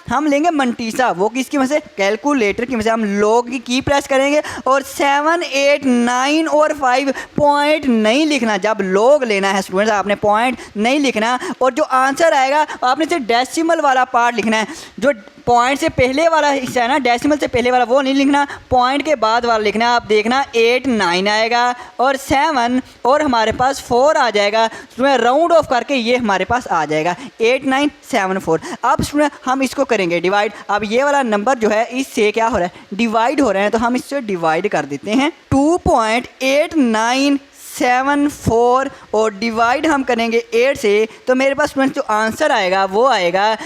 हम लेंगे मंटीसा, वो किसकी वजह से, कैलकुलेटर की वजह से। हम लॉग की प्रेस करेंगे और 7, 8, 9 और 5 पॉइंट नहीं लिखना। जब लॉग लेना है स्टूडेंट्स आपने पॉइंट नहीं लिखना, और जो आंसर आएगा आपने सिर्फ डेसिमल वाला पार्ट लिखना है। जो पॉइंट से पहले वाला हिस्सा है ना, डेसिमल से पहले वाला, वो नहीं लिखना, पॉइंट के बाद वाला लिखना है। आप देखना 8, 9 आएगा और 7 और हमारे पास 4 आ जाएगा। स्टूडेंट राउंड ऑफ करके ये हमारे पास आ जाएगा 8, 9, 7, 4। अब स्टूडेंट हम इसको करेंगे डिवाइड। अब ये वाला नंबर जो है इससे क्या हो रहा है, डिवाइड हो रहे हैं, तो हम इससे डिवाइड कर देते हैं। 2.8974 और डिवाइड हम करेंगे 8 से, तो मेरे पास स्टूडेंट जो आंसर आएगा वो आएगा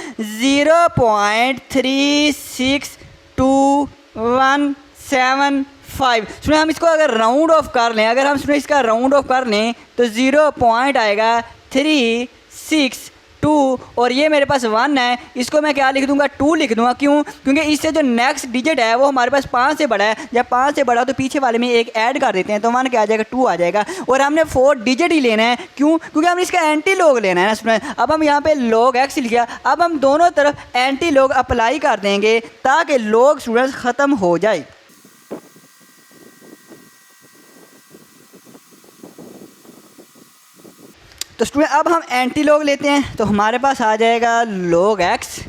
0.36217 स्टूडेंट। हम इसको अगर राउंड ऑफ कर लें, अगर हम स्टूडेंट इसका राउंड ऑफ कर लें तो 0 पॉइंट आएगा 362 और ये मेरे पास 1 है, इसको मैं क्या लिख दूंगा, 2 लिख दूंगा। क्यों, क्योंकि इससे जो नेक्स्ट डिजिट है वो हमारे पास 5 से बड़ा है, जब 5 से बड़ा हो तो पीछे वाले में एक ऐड कर देते हैं, तो 1 क्या आ जाएगा, 2 आ जाएगा। और हमने 4 डिजिट ही लेना है, क्यों, क्योंकि हमने इसका एंटी लॉग लेना है ना स्टूडेंट। अब हम यहाँ पे लॉग एक्स लिखा, अब हम दोनों तरफ एंटी लॉग अप्लाई कर देंगे ताकि लॉग स्टूडेंट्स ख़त्म हो जाए। तो स्टूडेंट अब हम एंटी लॉग लेते हैं, तो हमारे पास आ जाएगा लॉग एक्स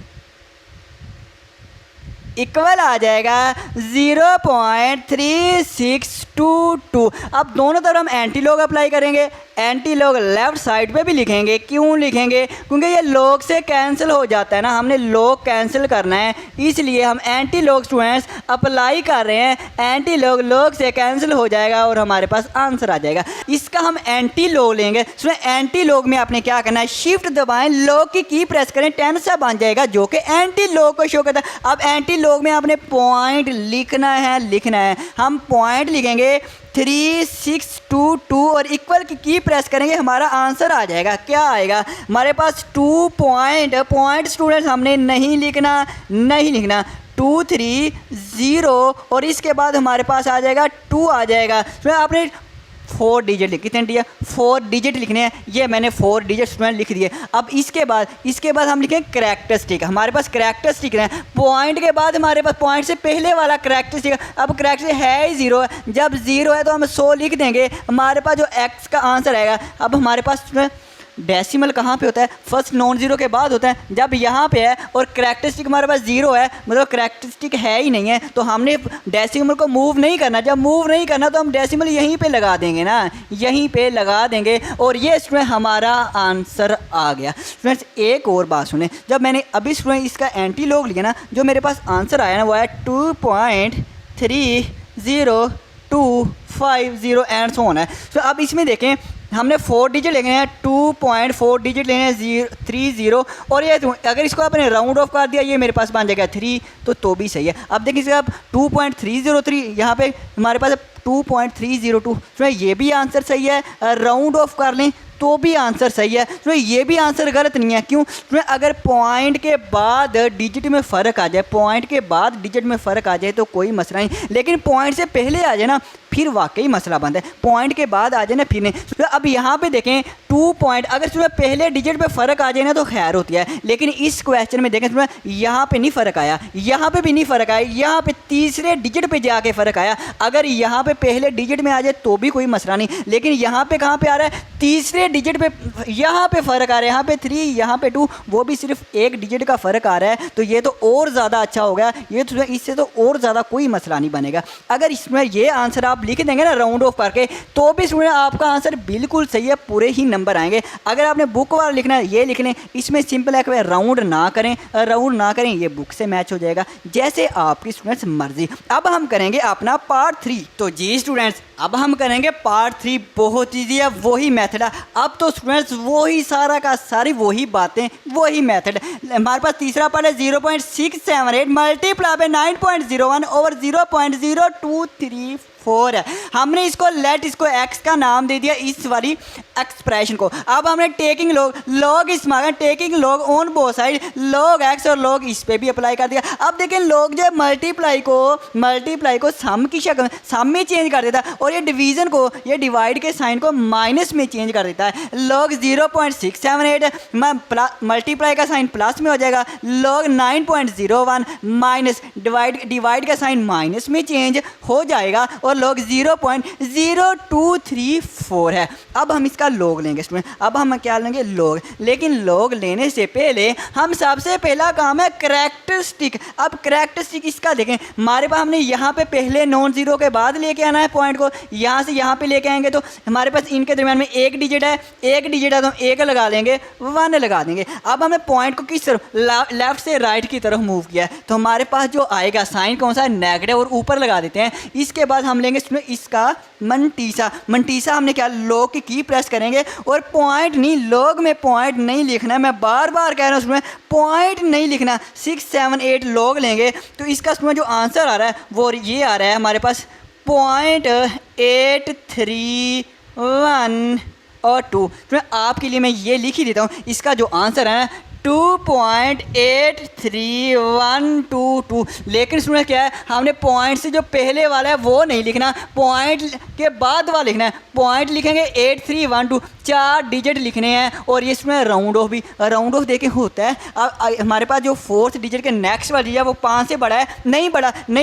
इक्वल आ जाएगा 0.3622। अब दोनों तरफ हम एंटी लॉग अप्लाई करेंगे, एंटी लॉग लेफ्ट साइड पे भी लिखेंगे। क्यों लिखेंगे, क्योंकि ये लॉग से कैंसिल हो जाता है ना, हमने लॉग कैंसिल करना है, इसलिए हम एंटी लॉग स्टूडेंट्स अप्लाई कर रहे हैं। एंटी लॉग लॉग से कैंसिल हो जाएगा और हमारे पास आंसर आ जाएगा। इसका हम एंटी लॉग लेंगे। स्टूडेंट एंटी लॉग में आपने क्या करना है, शिफ्ट दबाएं, लॉग की प्रेस करें, 10 सा बन जाएगा जो कि एंटी लॉग को शो करता है। अब एंटी लॉग में आपने पॉइंट लिखना है, हम पॉइंट लिखेंगे 3622 और इक्वल की प्रेस करेंगे, हमारा आंसर आ जाएगा। क्या आएगा हमारे पास, 2 पॉइंट स्टूडेंट्स हमने नहीं लिखना 230 और इसके बाद हमारे पास आ जाएगा 2 आ जाएगा। तो आपने 4 डिजिट कितने दिया, 4 डिजिट लिखने हैं, ये मैंने 4 डिजिट स्टूडेंट लिख दिए। अब इसके बाद हम लिखें करैक्टरिस्टिक। हमारे पास करैक्टरिस्टिक है, पॉइंट के बाद हमारे पास पॉइंट से पहले वाला करैक्टरिस्टिक। अब करैक्टरिस्टिक है ही 0 है, जब 0 है तो हम 100 लिख देंगे, हमारे पास जो एक्स का आंसर आएगा। अब हमारे पास डेसिमल कहाँ पे होता है, फर्स्ट नॉन जीरो के बाद होता है। जब यहाँ पे है और करैक्टरिस्टिक हमारे पास जीरो है, मतलब करैक्टरिस्टिक है ही नहीं है, तो हमने डेसिमल को मूव नहीं करना। जब मूव नहीं करना तो हम डेसिमल यहीं पे लगा देंगे ना, यहीं पे लगा देंगे और ये स्टूडेंट हमारा आंसर आ गया। स्टूडेंट्स एक और बात सुने, जब मैंने अभी स्टूडेंट इसका एंटी लॉग लिया ना, जो मेरे पास आंसर आया ना वो है 2.3025 एंड सो ऑन है। तो अब इसमें देखें हमने 4 डिजिट लेने हैं, 2.4 डिजिट लेने हैं 30 और ये अगर इसको आपने राउंड ऑफ कर दिया ये मेरे पास बन जाएगा 3, तो भी सही है। अब देखिए इसका आप 2.303 यहाँ पे हमारे पास 2.302, तो ये भी आंसर सही है। राउंड ऑफ कर लें तो भी आंसर सही है। तो ये भी आंसर गलत नहीं है। क्यों? तो अगर पॉइंट के बाद डिजिट में फ़र्क आ जाए, पॉइंट के बाद डिजिट में फ़र्क आ जाए तो कोई मसला नहीं, लेकिन पॉइंट से पहले आ जाए ना फिर वाकई मसला बंद है। पॉइंट के बाद आ जाए ना फिर नहीं। तो अब यहाँ पे देखें 2 पॉइंट अगर तुम्हें पहले डिजिट पे फ़र्क आ जाए ना तो खैर होती है, लेकिन इस क्वेश्चन में देखें तुम्हें यहाँ पे नहीं फ़र्क आया, यहाँ पे भी नहीं फ़र्क आया, यहाँ पे तीसरे डिजिट पे जाके फ़र्क आया। अगर यहाँ पे पहले डिजिट में आ जाए तो भी कोई मसला नहीं, लेकिन यहाँ पे कहाँ पे आ रहा है, तीसरे डिजिट पे यहाँ पे फ़र्क आ रहा है, यहाँ पे 3 यहाँ पे 2, वो भी सिर्फ एक डिजिट का फ़र्क आ रहा है। तो ये तो और ज़्यादा अच्छा हो गया, ये तो इससे तो और ज़्यादा कोई मसला नहीं बनेगा। अगर इसमें ये आंसर आप लिख देंगे ना राउंड ऑफ करके तो भी स्टूडेंट आपका आंसर बिल्कुल सही है, पूरे ही नंबर आएंगे। अगर आपने बुक वाला लिखना है ये लिख लें, इसमें सिंपल है कि राउंड ना करें, राउंड ना करें, ये बुक से मैच हो जाएगा, जैसे आपकी स्टूडेंट्स मर्जी। अब हम करेंगे अपना पार्ट 3। तो जी स्टूडेंट्स अब हम करेंगे पार्ट 3, बहुत ईजी है, वही मेथड है। अब तो स्टूडेंट्स वही सारा का सारी वही बातें, वही मेथड। हमारे पास तीसरा पार्ट है 0.678 मल्टीप्लाई बाय 9.01 ओवर 0.0234 है। हमने इसको इसको x का नाम दे दिया, इस वाली एक्सप्रेशन को। अब हमने टेकिंग लॉग इस मांगा, taking log on both side, log x और लॉग इस पे भी अप्लाई कर दिया। अब देखें लॉग जो मल्टीप्लाई को सम की शक्ल सम में चेंज कर देता है और ये डिवीजन को, ये डिवाइड के साइन को माइनस में चेंज कर देता है। लॉग 0.678 मल्टीप्लाई का साइन प्लस में हो जाएगा, लॉग 9.01 माइनस डिवाइड का साइन माइनस में चेंज हो जाएगा और लॉग 0.0234 है। अब हम इसका लॉग लेंगे स्टूडेंट। अब हम क्या लेंगे लॉग, लेकिन लॉग लेने से पहले हम सबसे पहला काम है करैक्टरिस्टिक। अब करैक्टरिस्टिक इसका देखें, हमारे पास हमने यहाँ पे पहले नॉन जीरो के बाद लेके आना है पॉइंट को, यहाँ से यहाँ पे लेके आएंगे तो हमारे पास इनके दरमियान में एक डिजिट है तो हम एक लगा लेंगे, 1 लगा देंगे। अब हमने पॉइंट को किस तरफ, लेफ्ट से राइट की तरफ मूव किया है, तो हमारे पास जो आएगा साइन कौन सा है, नेगेटिव, और ऊपर लगा देते हैं। इसके बाद हम लेंगे इसका मंटीसा हमने क्या, लॉग की प्रेस करेंगे और पॉइंट नहीं, लॉग में पॉइंट नहीं लिखना है, मैं बार बार कह रहा हूँ उसमें पॉइंट नहीं लिखना। 678 लॉग लेंगे तो इसका उसमें जो आंसर आ रहा है वो ये आ रहा है हमारे पास 0.831 और 2। तो आपके लिए मैं ये लिख ही देता हूँ, इसका जो आंसर है 2.83122। लेकिन सुना क्या है, हमने पॉइंट से जो पहले वाला है वो नहीं लिखना, पॉइंट के बाद वाला लिखना है। पॉइंट लिखेंगे 8312, 4 डिजिट लिखने हैं और ये इसमें राउंड ऑफ भी, राउंड ऑफ देके होता है। अब हमारे पास जो 4th डिजिट के नेक्स्ट वाली है वो 5 से बड़ा है, नहीं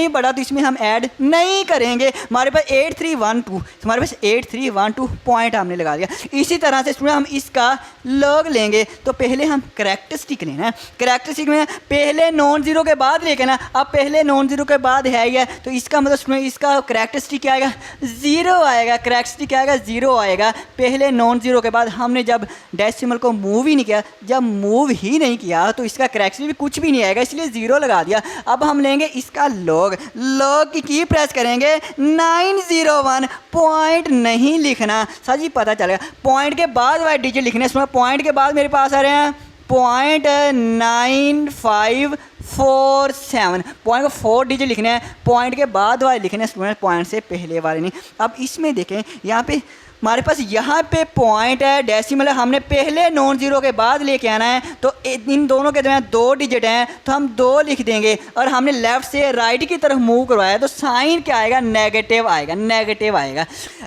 बड़ा तो इसमें हम ऐड नहीं करेंगे। हमारे पास 8312, हमारे पास 8312 पॉइंट हमने लगा दिया। इसी तरह से हम इसका लॉग लेंगे तो पहले हम करैक्टरिस्टिक लेना है। करैक्टरिस्टिक में पहले नॉन जीरो के बाद लेके ना, अब पहले नॉन जीरो के बाद है ही है तो इसका मतलब इसका करैक्टरिस्टिक क्या आएगा, 0 आएगा। करैक्टरिस्टिक क्या आएगा, 0 आएगा। पहले नॉन जीरो के बाद हमने जब डेसिमल को मूव ही नहीं किया, जब मूव ही नहीं किया तो इसका करैक्टरिस्टिक भी कुछ भी नहीं आएगा, इसलिए 0 लगा दिया। अब हम लेंगे इसका लॉग की प्रेस करेंगे 901, पॉइंट नहीं लिखना, सही पता चलेगा। पॉइंट के बाद वाले डिजिट लिखने, इसमें पॉइंट के बाद मेरे पास आ रहे हैं 0.9547, पॉइंट को 4 डिजिट लिखने हैं, पॉइंट के बाद वाले लिखने हैं स्टूडेंट, पॉइंट से पहले वाले नहीं। अब इसमें देखें यहाँ पे हमारे पास यहाँ पे पॉइंट है, डेसिमल है, हमने पहले नॉन जीरो के बाद लेके आना है तो इन दोनों के दरमियान 2 डिजिट हैं तो हम 2 लिख देंगे और हमने लेफ़्ट से राइट की तरफ मूव करवाया तो साइन क्या आएगा, नेगेटिव आएगा।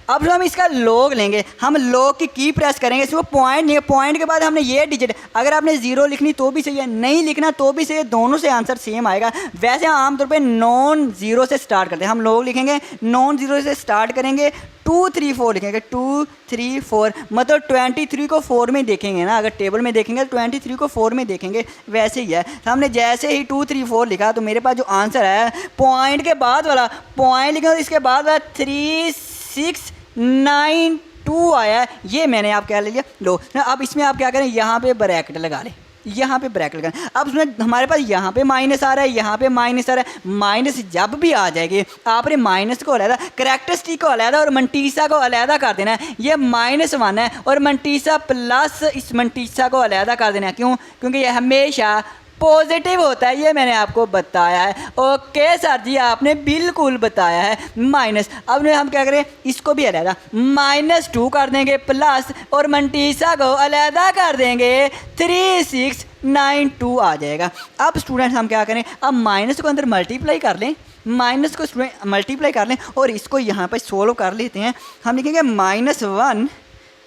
अब हम इसका लॉग लेंगे, हम लॉग की प्रेस करेंगे, इसमें पॉइंट नहीं है, पॉइंट के बाद हमने ये डिजिट, अगर आपने 0 लिखनी तो भी सही है, नहीं लिखना तो भी सही है, दोनों से आंसर सेम आएगा। वैसे हम आमतौर पर नॉन जीरो से स्टार्ट करते हैं, हम लॉग लिखेंगे नॉन जीरो से स्टार्ट करेंगे 2 3 4 लिखेंगे, 2 3 4, मतलब 23 को 4 में देखेंगे ना, अगर टेबल में देखेंगे तो 23 को 4 में देखेंगे, वैसे ही है। हमने जैसे ही 2 3 4 लिखा तो मेरे पास जो आंसर है पॉइंट के बाद वाला पॉइंट लिखा, इसके बाद वाला 3 6 9 2 आया है, ये मैंने आप क्या ले लिया लो। अब इसमें आप क्या करें, यहाँ पे ब्रैकेट लगा लें, यहाँ पे ब्रैकेट लगाएं। अब उसमें हमारे पास यहाँ पे माइनस आ रहा है, यहाँ पे माइनस आ रहा है। माइनस जब भी आ जाएगी आपने माइनस को अलहदा, करैक्टरिस्टिक को अलहदा और मंटीसा को अलहदा कर देना है। ये -1 है और मंटीसा प्लस इस मंटीसा को अलहदा कर देना है। क्यों? क्योंकि ये हमेशा पॉजिटिव होता है, ये मैंने आपको बताया है। ओके सर जी, आपने बिल्कुल बताया है। माइनस, अब हम क्या करें, इसको भी अलहदा -2 कर देंगे प्लस और मंटीसा को अलहदा कर देंगे, 3 6 9 2 आ जाएगा। अब स्टूडेंट्स हम क्या करें, अब माइनस को अंदर मल्टीप्लाई कर लें, माइनस को स्टूडेंट मल्टीप्लाई कर लें और इसको यहाँ पर सोल्व कर लेते हैं। हम लिखेंगे -1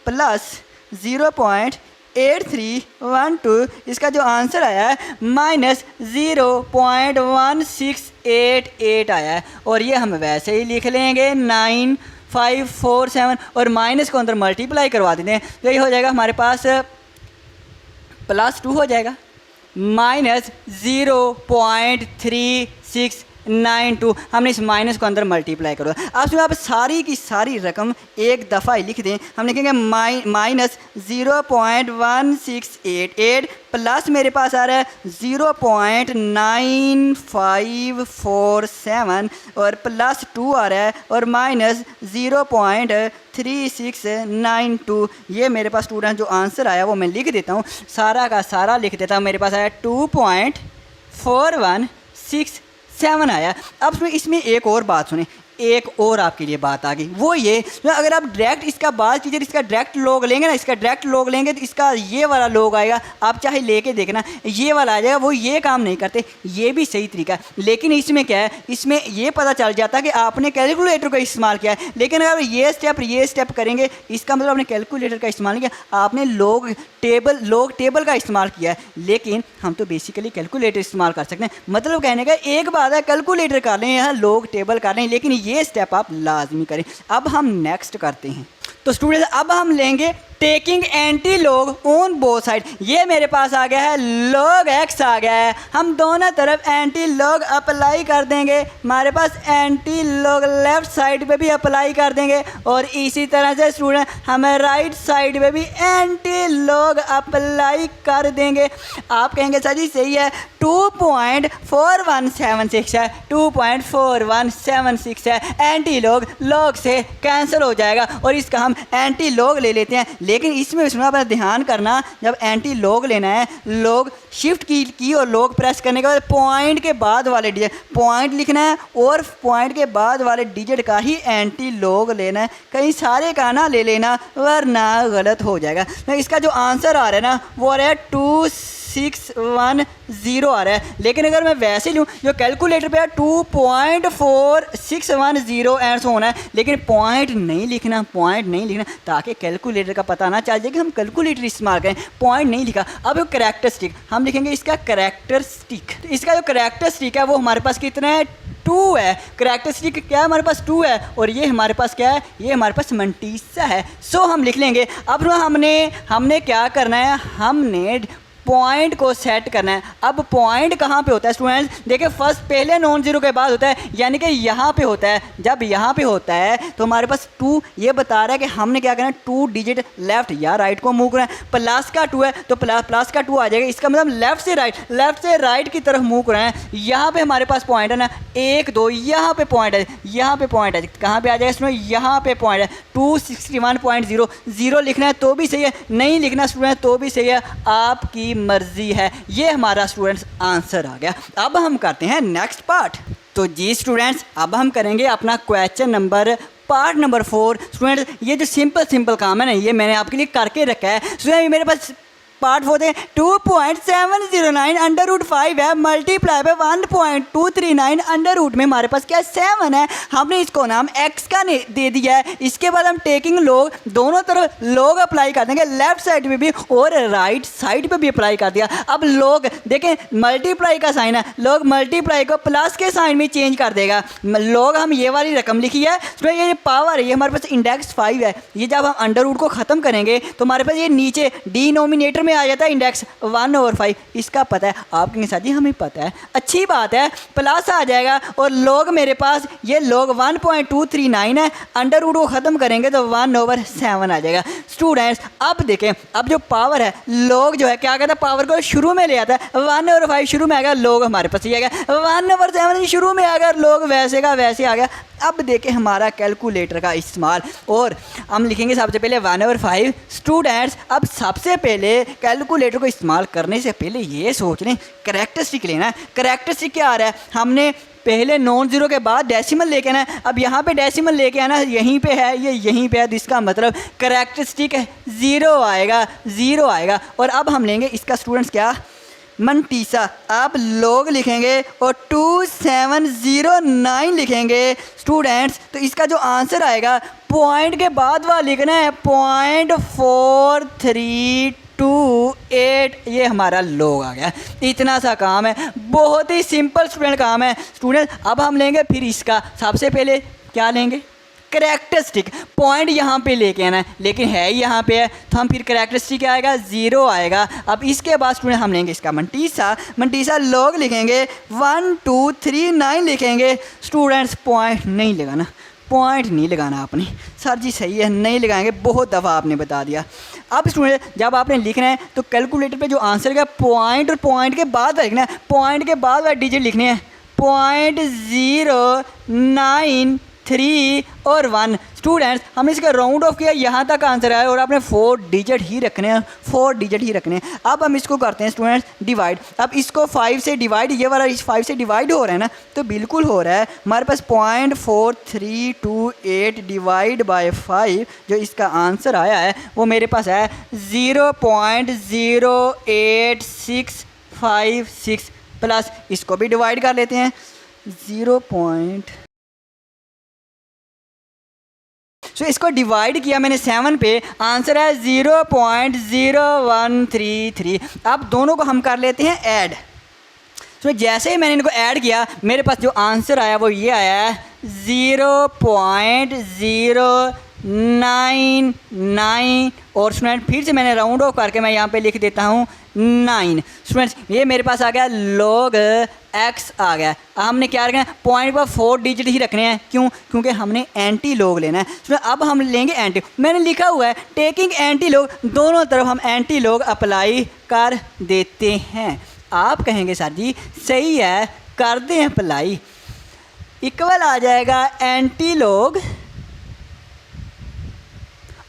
प्लस 0.8312, इसका जो आंसर आया है -0.1688 आया है। और ये हम वैसे ही लिख लेंगे 9547 और माइनस को अंदर मल्टीप्लाई करवा देते हैं तो ये हो जाएगा हमारे पास +2 हो जाएगा, -0.3692। हमने इस माइनस को अंदर मल्टीप्लाई करो। अब इसमें आप सारी की सारी रकम एक दफ़ा ही लिख दें। हम लिखेंगे -0.1688 प्लस मेरे पास आ रहा है 0.9547 और +2 आ रहा है और -0.3692। ये मेरे पास स्टूडेंट जो आंसर आया वो मैं लिख देता हूँ, सारा का सारा लिख देता हूँ। मेरे पास आया 2.4167 आया। अब इसमें एक और बात सुने, एक और आपके लिए बात आ गई, वो ये अगर आप डायरेक्ट इसका बाद कीजिए, इसका डायरेक्ट लॉग लेंगे ना, इसका डायरेक्ट लॉग लेंगे तो इसका ये वाला लॉग आएगा। आप चाहे लेके देखना, ये वाला आ जाएगा। वो ये काम नहीं करते, ये भी सही तरीका है। लेकिन इसमें क्या है, इसमें ये पता चल जाता है कि आपने कैलकुलेटर का इस्तेमाल किया है। लेकिन अगर ये स्टेप करेंगे, इसका मतलब आपने कैलकुलेटर का इस्तेमाल नहीं किया, आपने लॉग टेबल का इस्तेमाल किया है। लेकिन हम तो बेसिकली कैलकुलेटर इस्तेमाल कर सकते हैं। मतलब कहने का एक बात है, कैलकुलेटर कर लें या लॉग टेबल कर लें, लेकिन ये स्टेप आप लाजमी करें। अब हम नेक्स्ट करते हैं। तो स्टूडेंट्स अब हम लेंगे taking anti log on both side. ये मेरे पास आ गया है, log x आ गया है। हम दोनों तरफ एंटी लॉग अप्लाई कर देंगे। हमारे पास एंटी लॉग लेफ्ट साइड पे भी अप्लाई कर देंगे और इसी तरह से स्टूडेंट हमें राइट साइड पे भी एंटी लॉग अप्लाई कर देंगे। आप कहेंगे सर जी सही है, 2.4176 है, 2.4176 है, एंटी लॉग लॉग से कैंसिल हो जाएगा और इसका हम एंटी लॉग ले लेते हैं। लेकिन इसमें अपना ध्यान करना, जब एंटी लॉग लेना है, लॉग शिफ्ट की और लॉग प्रेस करने के बाद पॉइंट के बाद वाले डिजिट पॉइंट लिखना है और पॉइंट के बाद वाले डिजिट का ही एंटी लॉग लेना है। कहीं सारे का ना ले लेना वरना गलत हो जाएगा। तो इसका जो आंसर आ रहा है ना वो आ रहा है 2610 आ रहा है। लेकिन अगर मैं वैसे लूँ, जो कैलकुलेटर पे है 2.4610 आंसर होना है, लेकिन पॉइंट नहीं लिखना, पॉइंट नहीं लिखना ताकि कैलकुलेटर का पता ना चल जाए कि हम कैलकुलेटर इस्तेमाल करें। पॉइंट नहीं लिखा। अब वो करैक्टरिस्टिक हम लिखेंगे, इसका करैक्टरिस्टिक, तो इसका जो करैक्टरिस्टिक है वो हमारे पास कितना है, 2 है। करैक्टरिस्टिक क्या है, हमारे पास 2 है और ये हमारे पास क्या है, ये हमारे पास मंटीसा है। सो हम लिख लेंगे। अब हमने क्या करना है, हमने पॉइंट को सेट करना है। अब पॉइंट कहाँ पे होता है स्टूडेंट्स, देखिए फर्स्ट पहले नॉन जीरो के बाद होता है, यानी कि यहाँ पे होता है। जब यहाँ पे होता है तो हमारे पास 2 ये बता रहा है कि हमने क्या करना है, 2 डिजिट लेफ्ट या राइट को मूव करना है। प्लस का 2 है तो प्लस का 2 आ जाएगा। इसका मतलब लेफ्ट से राइट की तरफ मूव करना है। यहाँ पे हमारे पास पॉइंट है ना 1 2, यहाँ पे पॉइंट है, यहाँ पे पॉइंट है, कहाँ पे आ जाएगा इसमें, यहाँ पे पॉइंट है। 261.00 लिखना है तो भी सही है, नहीं लिखना स्टूडेंट तो भी सही है, आपकी मर्जी है। ये हमारा स्टूडेंट्स आंसर आ गया। अब हम करते हैं नेक्स्ट पार्ट। तो जी स्टूडेंट्स अब हम करेंगे अपना question number part number 4। Students ये जो सिंपल काम है ना, ये मैंने आपके लिए करके रखा है। स्टूडेंट मेरे पास पार्ट 4 देखें 2.709 अंडर रूट 5 है मल्टीप्लाई बाय 1.239 अंडर रूट में हमारे पास क्या 7 है, हमने इसको नाम x का दे दिया है। इसके बाद हम टेकिंग लॉग, दोनों तरफ लॉग अप्लाई कर देंगे, लेफ्ट साइड में भी और राइट साइड पे भी अप्लाई कर दिया। अब लॉग देखें मल्टीप्लाई का साइन है, लॉग मल्टीप्लाई को प्लस के साइन में चेंज कर देगा। लॉग हम ये वाली रकम लिखी है, तो ये पावर है, ये हमारे पास इंडेक्स 5 है। ये जब हम अंडर रूट को ख़त्म करेंगे तो हमारे पास ये नीचे डिनोमिनेटर में आ जाता है इंडेक्स 1/5। इसका पता है, आप कहेंगे सर जी हमें पता है, अच्छी बात है, प्लस आ जाएगा और लॉग मेरे पास ये लॉग 1.239 है, अंडर रूट को ख़त्म करेंगे तो 1/7 आ जाएगा। स्टूडेंट्स अब देखें, अब जो पावर है, लॉग जो है क्या कहता है, पावर को शुरू में ले आता है, 1/5 शुरू में आ गया, लॉग हमारे पास ये आ गया, 1/7 शुरू में आ गया, लॉग वैसे का वैसे आ गया। अब देखें हमारा कैलकुलेटर का इस्तेमाल, और हम लिखेंगे सबसे पहले 1/5। स्टूडेंट्स अब सबसे पहले कैलकुलेटर को इस्तेमाल करने से पहले ये सोच लें करैक्टरिस्टिक लेना है। करैक्टरिस्टिक क्या आ रहा है, हमने पहले नॉन ज़ीरो के बाद डेसिमल लेके आना है। अब यहाँ पे डेसिमल लेके आना, यहीं पे है, ये यहीं पे है, तो इसका मतलब करैक्टरिस्टिक है 0 आएगा, 0 आएगा। और अब हम लेंगे इसका स्टूडेंट्स क्या मंटीसा, आप लॉग लिखेंगे और 2709 लिखेंगे स्टूडेंट्स, तो इसका जो आंसर आएगा पॉइंट के बाद वाला लिखना है 0.4328, ये हमारा लॉग आ गया। इतना सा काम है, बहुत ही सिंपल स्टूडेंट काम है। स्टूडेंट अब हम लेंगे फिर इसका, सबसे पहले क्या लेंगे करैक्टरिस्टिक, पॉइंट यहाँ पे लेके आना है, लेकिन है यहाँ पे है, तो हम फिर करैक्टरिस्टिक क्या आएगा 0 आएगा। अब इसके बाद स्टूडेंट हम लेंगे इसका मंटीसा, मंटीसा लॉग लिखेंगे 1239 लिखेंगे। स्टूडेंट्स पॉइंट नहीं लगाना, पॉइंट नहीं लगाना आपने, सर जी सही है नहीं लगाएंगे, बहुत दफ़ा आपने बता दिया। अब स्टूडेंट जब आपने लिखना है तो कैलकुलेटर पे जो आंसर का पॉइंट और पॉइंट के बाद लिखना है, पॉइंट के बाद वाले डिजिट लिखने हैं 0.093 और 1। स्टूडेंट्स हमने इसका राउंड ऑफ किया, यहाँ तक आंसर आया और आपने 4 डिजिट ही रखने हैं, 4 डिजिट ही रखने हैं। अब हम इसको करते हैं स्टूडेंट्स डिवाइड। अब इसको 5 से डिवाइड, ये वाला इस 5 से डिवाइड हो रहा है ना, तो बिल्कुल हो रहा है। हमारे पास 0.4328 डिवाइड बाय 5 जो इसका आंसर आया है वो मेरे पास है 0.08656 प्लस इसको भी डिवाइड कर लेते हैं 0. सो इसको डिवाइड किया मैंने 7 पे, आंसर है 0.0133। अब दोनों को हम कर लेते हैं ऐड। सो जैसे ही मैंने इनको ऐड किया मेरे पास जो आंसर आया वो ये आया है 0.099। और स्टूडेंट फिर से मैंने राउंड ऑफ करके मैं यहाँ पे लिख देता हूँ 9। स्टूडेंट्स ये मेरे पास आ गया लॉग x आ गया। हमने क्या रखना है, पॉइंट पर 4 डिजिट ही रखने हैं, क्यों, क्योंकि हमने एंटी लॉग लेना है। स्टूडेंट अब हम लेंगे एंटी, मैंने लिखा हुआ है टेकिंग एंटी लॉग, दोनों तरफ हम एंटी लॉग अप्लाई कर देते हैं। आप कहेंगे सर जी सही है, कर दें अप्लाई, इक्वल आ जाएगा एंटी लॉग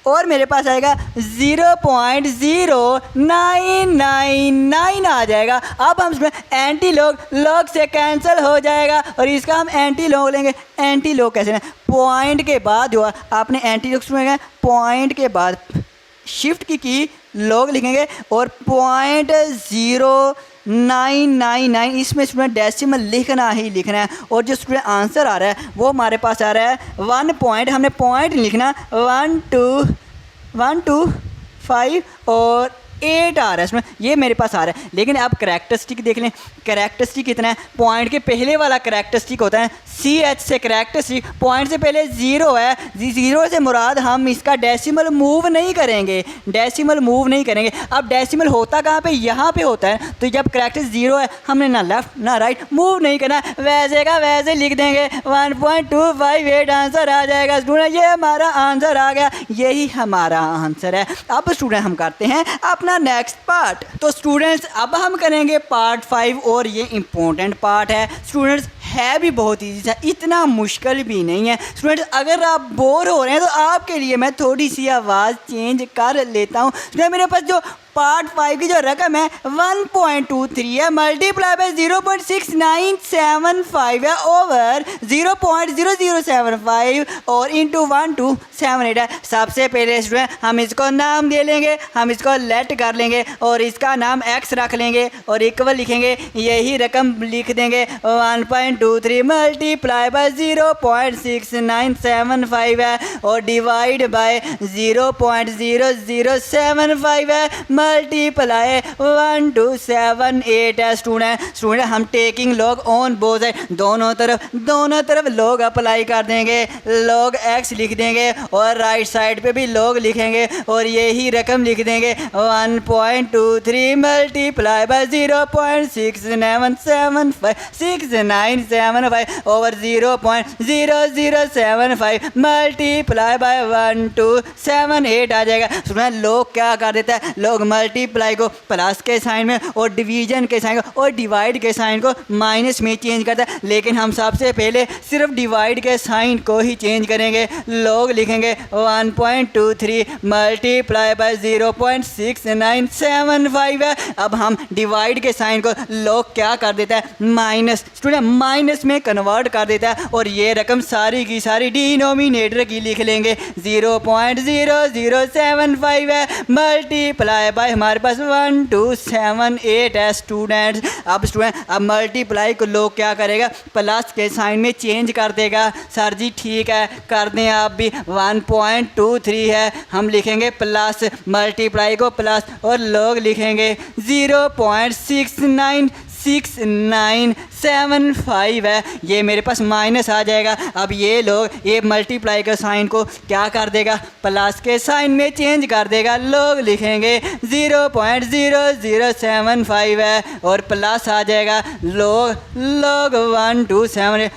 और मेरे पास आएगा 0.0999 आ जाएगा। अब हम इसमें एंटी लॉग, लॉग से कैंसिल हो जाएगा और इसका हम एंटी लॉग लेंगे। एंटी लॉग कैसे ना, पॉइंट के बाद जो आपने एंटी लॉग सुनेगा, पॉइंट के बाद शिफ्ट की लॉग लिखेंगे और 0.0999 इसमें स्टूडेंट डेसिमल लिखना ही लिखना है। और जो स्टूडेंट आंसर आ रहा है वो हमारे पास आ रहा है 1 पॉइंट, हमने पॉइंट लिखना 1 2 1 2 5 और 8 आ रहा है इसमें, ये मेरे पास आ रहा है। लेकिन आप करैक्टरिस्टिक देख लें, करैक्टरिस्टिक कितना है, पॉइंट के पहले वाला करैक्टरिस्टिक होता है CH से करैक्टरिस्टिक, पॉइंट से पहले 0 है, 0 से मुराद हम इसका डेसिमल मूव नहीं करेंगे, डेसिमल मूव नहीं करेंगे। अब डेसिमल होता कहाँ पे, यहाँ पे होता है, तो जब करैक्टरिस्टिक 0 है हमने ना लेफ्ट ना राइट मूव नहीं करना, वैसे का वैसे लिख देंगे 1.258 आंसर आ जाएगा। स्टूडेंट ये हमारा आंसर आ गया, यही हमारा आंसर है। अब स्टूडेंट हम करते हैं अपना नेक्स्ट पार्ट। तो स्टूडेंट्स अब हम करेंगे पार्ट 5 और ये इम्पोर्टेंट पार्ट है। स्टूडेंट्स है भी बहुत ईजी था, इतना मुश्किल भी नहीं है। स्टूडेंट्स अगर आप बोर हो रहे हैं तो आपके लिए मैं थोड़ी सी आवाज़ चेंज कर लेता हूँ। स्टूडेंट मेरे पास जो पार्ट 5 की जो रकम है 1.23 है, मल्टीप्लाई बाय 0.6975 है ओवर 0.0075 और इंटू 1278 है। सबसे पहले स्टूडेंट हम इसको नाम दे लेंगे, हम इसको लेट कर लेंगे और इसका नाम x रख लेंगे और इक्वल लिखेंगे, यही रकम लिख देंगे 1.23 मल्टीप्लाई बाय 0.6975 है और डिवाइड बाय 0.0075 है मल्टीप्लाई 1278 है। स्टूडेंट हम taking log on both side, दोनों तरफ लॉग अप्लाई कर देंगे, लॉग x लिख देंगे और राइट साइड पे भी लॉग लिखेंगे और यही रकम लिख देंगे 1.23 multiply by 0.6975 over 0.0075 multiply by 1278 आ जाएगा। स्टूडेंट लोग क्या कर देता है, लोग मल्टीप्लाई को प्लस के साइन में और डिवीजन के साइन को और डिवाइड के साइन को माइनस में चेंज करता है, लेकिन हम सबसे पहले सिर्फ डिवाइड के साइन को ही चेंज करेंगे। लोग लिखेंगे 1.23 मल्टीप्लाई बाय 0.6975 है। अब हम डिवाइड के साइन को लोग क्या कर देता है, माइनस, स्टूडेंट माइनस में कन्वर्ट कर देता है और ये रकम सारी की सारी डिनोमिनेटर की लिख लेंगे 0.0075 है मल्टीप्लाई बाय हमारे पास 1278 है स्टूडेंट्स। अब मल्टीप्लाई को लोग क्या करेगा, प्लस के साइन में चेंज कर देगा। सर जी ठीक है, कर दें आप भी। 1.23 है, हम लिखेंगे प्लस, मल्टीप्लाई को प्लस और लोग लिखेंगे 0.6975 है, ये मेरे पास माइनस आ जाएगा। अब ये लोग ये मल्टीप्लाई के साइन को क्या कर देगा, प्लस के साइन में चेंज कर देगा। लोग लिखेंगे 0.0075 है और प्लस आ जाएगा लोग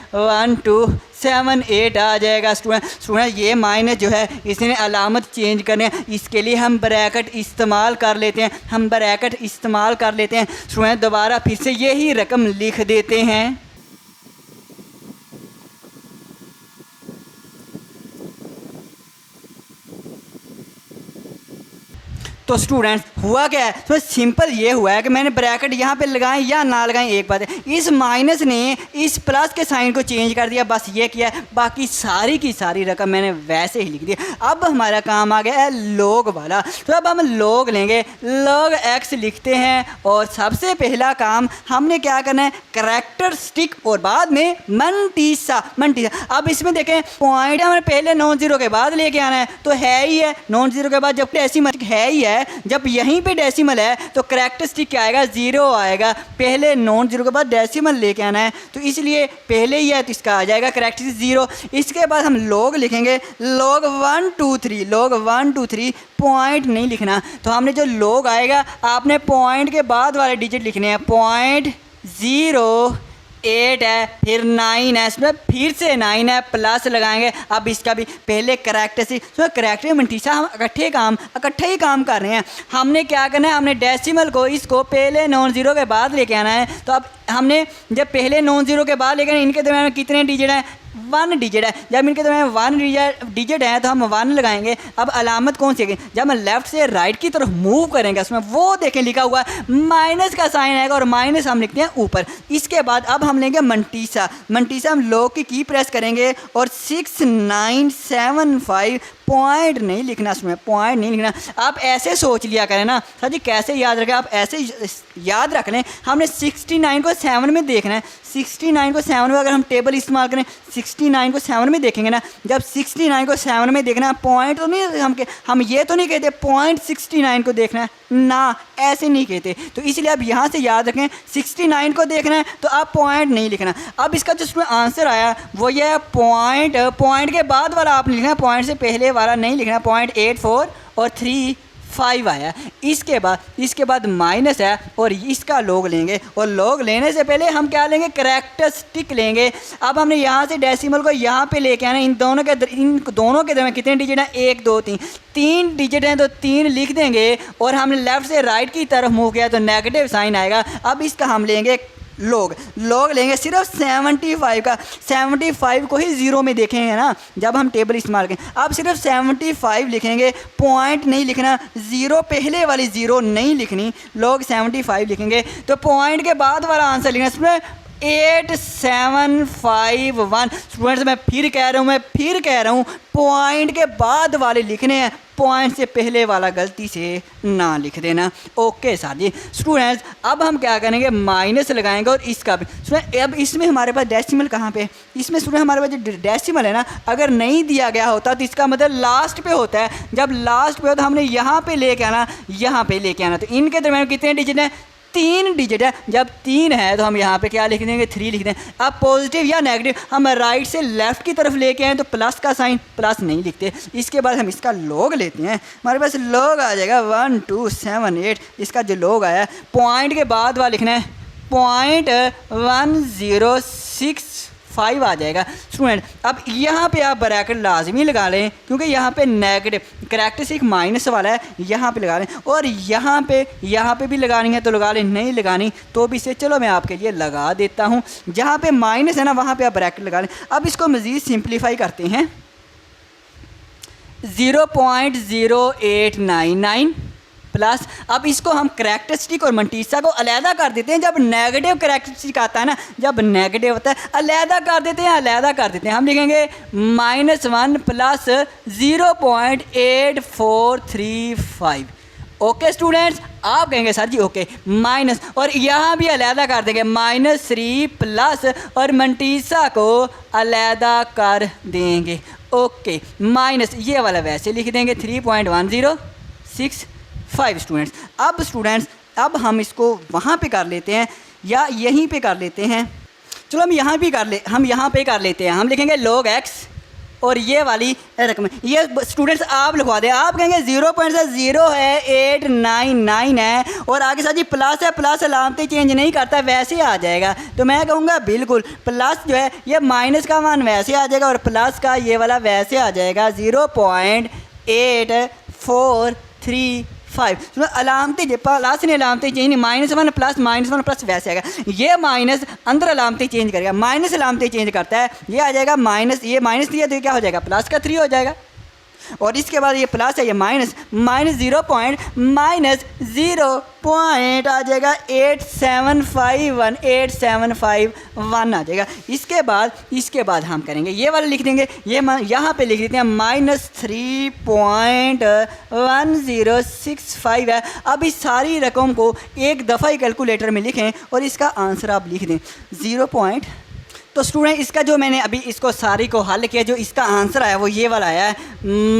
1278 आ जाएगा। स्टूडेंट ये माइनस जो है इसने अलामत चेंज करने हैं, इसके लिए हम ब्रैकेट इस्तेमाल कर लेते हैं, स्टूडेंट दोबारा फिर से यही रकम लिख देते हैं। तो स्टूडेंट्स हुआ क्या है, तो सिंपल ये हुआ है कि मैंने ब्रैकेट यहाँ पे लगाए या ना लगाएं एक बात है, इस माइनस ने इस प्लस के साइन को चेंज कर दिया, बस ये किया है, बाकी सारी की सारी रकम मैंने वैसे ही लिख दी। अब हमारा काम आ गया है लोग वाला। तो अब हम लोग लेंगे, लोग x लिखते हैं और सबसे पहला काम हमने क्या करना है, कैरेक्टरिस्टिक और बाद में मंटीसा। अब इसमें देखें पॉइंट हमें पहले नॉन जीरो के बाद लेके आना है, तो है ही है नॉन जीरो के बाद, जब डेसिमल है ही है, जब यहीं पे डेसिमल है तो कैरेक्टरिस्टिक क्या आएगा, 0 आएगा। पहले नॉन जीरो के बाद डेसिमल लेके आना है, तो इसलिए पहले ही है तो इसका आ जाएगा कैरेक्टरिस्टिक 0। इसके बाद हम लोग लिखेंगे, लोग 123 पॉइंट नहीं लिखना, तो हमने जो लोग आएगा आपने पॉइंट के बाद वाले डिजिट लिखने हैं। 0.08 है, फिर 9 है, इसमें फिर से 9 है, प्लस लगाएंगे। अब इसका भी पहले कैरेक्टरिस्टिक, तो कैरेक्टर मंटीसा हम इकट्ठे ही काम कर रहे हैं। हमने क्या करना है, हमने डेसिमल को इसको पहले नॉन जीरो के बाद लेके आना है। तो अब हमने जब पहले नॉन जीरो के बाद लेके इनके दरम्यान में कितने डिजिट हैं, 1 डिजिट है। जब इनके दरम्यान 1 डिजिट है तो हम 1 लगाएंगे। अब अलामत कौन सी है, जब हम लेफ्ट से राइट की तरफ मूव करेंगे उसमें वो देखें लिखा हुआ है माइनस का साइन आएगा और माइनस हम लिखते हैं ऊपर। इसके बाद अब हम लेंगे मंटीसा हम लोग की प्रेस करेंगे और 6975 पॉइंट नहीं लिखना, उसमें पॉइंट नहीं लिखना। आप ऐसे सोच लिया करें ना सर जी, कैसे याद रखें, आप ऐसे याद रख लें। हमने 69 को 7 में देखना है, 69 को 7 में अगर हम टेबल इस्तेमाल करें 69 को 7 में देखेंगे ना, जब 69 को 7 में देखना है पॉइंट तो नहीं, हम ये तो नहीं कहते पॉइंट 69 को देखना है ना, ऐसे नहीं कहते। तो इसलिए आप यहाँ से याद रखें 69 को देखना है तो आप पॉइंट नहीं लिखना। अब इसका जो आंसर आया वो ये है पॉइंट के बाद वाला आपने लिखना है, पॉइंट से पहले वाला नहीं लिखना। 0.84 और 35 आया। इसके बाद माइनस है और इसका लोग लेंगे, और लोग लेने से पहले हम क्या लेंगे, कैरेक्टरिस्टिक लेंगे। अब हमने यहाँ से डेसिमल को यहाँ पे लेके आना है। इन दोनों के दरम्यान कितने डिजिट हैं, 1 2 3 डिजिट हैं, तो 3 लिख देंगे। और हमने लेफ्ट से राइट की तरफ मूव किया तो नेगेटिव साइन आएगा। अब इसका हम लेंगे लोग लेंगे सिर्फ 75 का, 75 को ही ज़ीरो में देखेंगे ना जब हम टेबल इस्तेमाल करें। अब सिर्फ 75 लिखेंगे, पॉइंट नहीं लिखना, ज़ीरो पहले वाली ज़ीरो नहीं लिखनी, लोग 75 लिखेंगे। तो पॉइंट के बाद वाला आंसर लिखना इसमें 8751। स्टूडेंट्स मैं फिर कह रहा हूँ पॉइंट के बाद वाले लिखने हैं, पॉइंट से पहले वाला गलती से ना लिख देना। ओके सर जी। स्टूडेंट्स अब हम क्या करेंगे, माइनस लगाएंगे और इसका भी। स्टूडेंट अब इसमें हमारे पास डेसिमल कहाँ पे, इसमें स्टूडेंट हमारे पास जो डेसिमल है ना, अगर नहीं दिया गया होता तो इसका मतलब लास्ट पे होता है। जब लास्ट पे हो तो हमने यहाँ पे लेके आना, यहाँ पे लेके आना। तो इनके दरम्यान कितने डिजिट हैं, 3 डिजिट है। जब 3 है तो हम यहाँ पे क्या लिख देंगे, 3 लिख दें। अब पॉजिटिव या नेगेटिव हम राइट से लेफ्ट की तरफ लेके आए तो प्लस का साइन, प्लस नहीं लिखते। इसके बाद हम इसका लॉग लेते हैं, हमारे पास लॉग आ जाएगा 1278। इसका जो लॉग आया है पॉइंट के बाद वाला लिखना है 0.1065 आ जाएगा। स्टूडेंट अब यहाँ पे आप ब्रैकेट लाजमी लगा लें क्योंकि यहाँ पे नेगेटिव करैक्टरिस्टिक माइनस वाला है, यहाँ पे लगा लें। और यहाँ पे भी लगानी है तो लगा लें, नहीं लगानी तो भी से चलो मैं आपके लिए लगा देता हूँ। जहाँ पे माइनस है ना वहाँ पे आप ब्रैकेट लगा लें। अब इसको मज़ीद सिंप्लीफाई करते हैं, 0.0899 प्लस, अब इसको हम करैक्टरिस्टिक और मंटीसा को अलहदा कर देते हैं। जब नेगेटिव करैक्टरिस्टिक आता है ना, जब नेगेटिव होता है अलहदा कर देते हैं, हम लिखेंगे -1 प्लस 0.8435। ओके स्टूडेंट्स, आप कहेंगे सर जी ओके माइनस, और यहाँ भी अलहदा कर देंगे -3 प्लस और मंटीसा को अलहदा कर देंगे। ओके माइनस ये वाला वैसे लिख देंगे 3.1065। स्टूडेंट्स अब हम इसको वहाँ पे कर लेते हैं या यहीं पे कर लेते हैं। चलो हम यहाँ पे कर लेते हैं। हम लिखेंगे log x और ये वाली रकम, ये स्टूडेंट्स आप लिखवा दें। आप कहेंगे 0.0 है, 899 है और आगे साथ जी प्लस है, प्लस अलामतें चेंज नहीं करता, वैसे आ जाएगा। तो मैं कहूँगा बिल्कुल प्लस जो है ये माइनस का मान वैसे आ जाएगा और प्लस का ये वाला वैसे आ जाएगा 0.8435। अलामतें प्लस ने अलामतें चेंज, -1 प्लस -1 प्लस वैसे आएगा। ये माइनस अंदर अलामतें चेंज करेगा, माइनस अलामतें चेंज करता है, ये आ जाएगा माइनस, ये माइनस दिया तो ये क्या हो जाएगा प्लस का 3 हो जाएगा। और इसके बाद ये प्लस है, ये माइनस -0 आ जाएगा 8751 आ जाएगा। इसके बाद हम करेंगे ये वाला लिख देंगे, ये यहाँ पे लिख देते हैं -3.1065 है। अब इस सारी रकम को एक दफ़ा ही कैलकुलेटर में लिखें और इसका आंसर आप लिख दें 0. तो स्टूडेंट इसका जो मैंने अभी इसको सारी को हल किया, जो इसका आंसर आया वो ये वाला आया है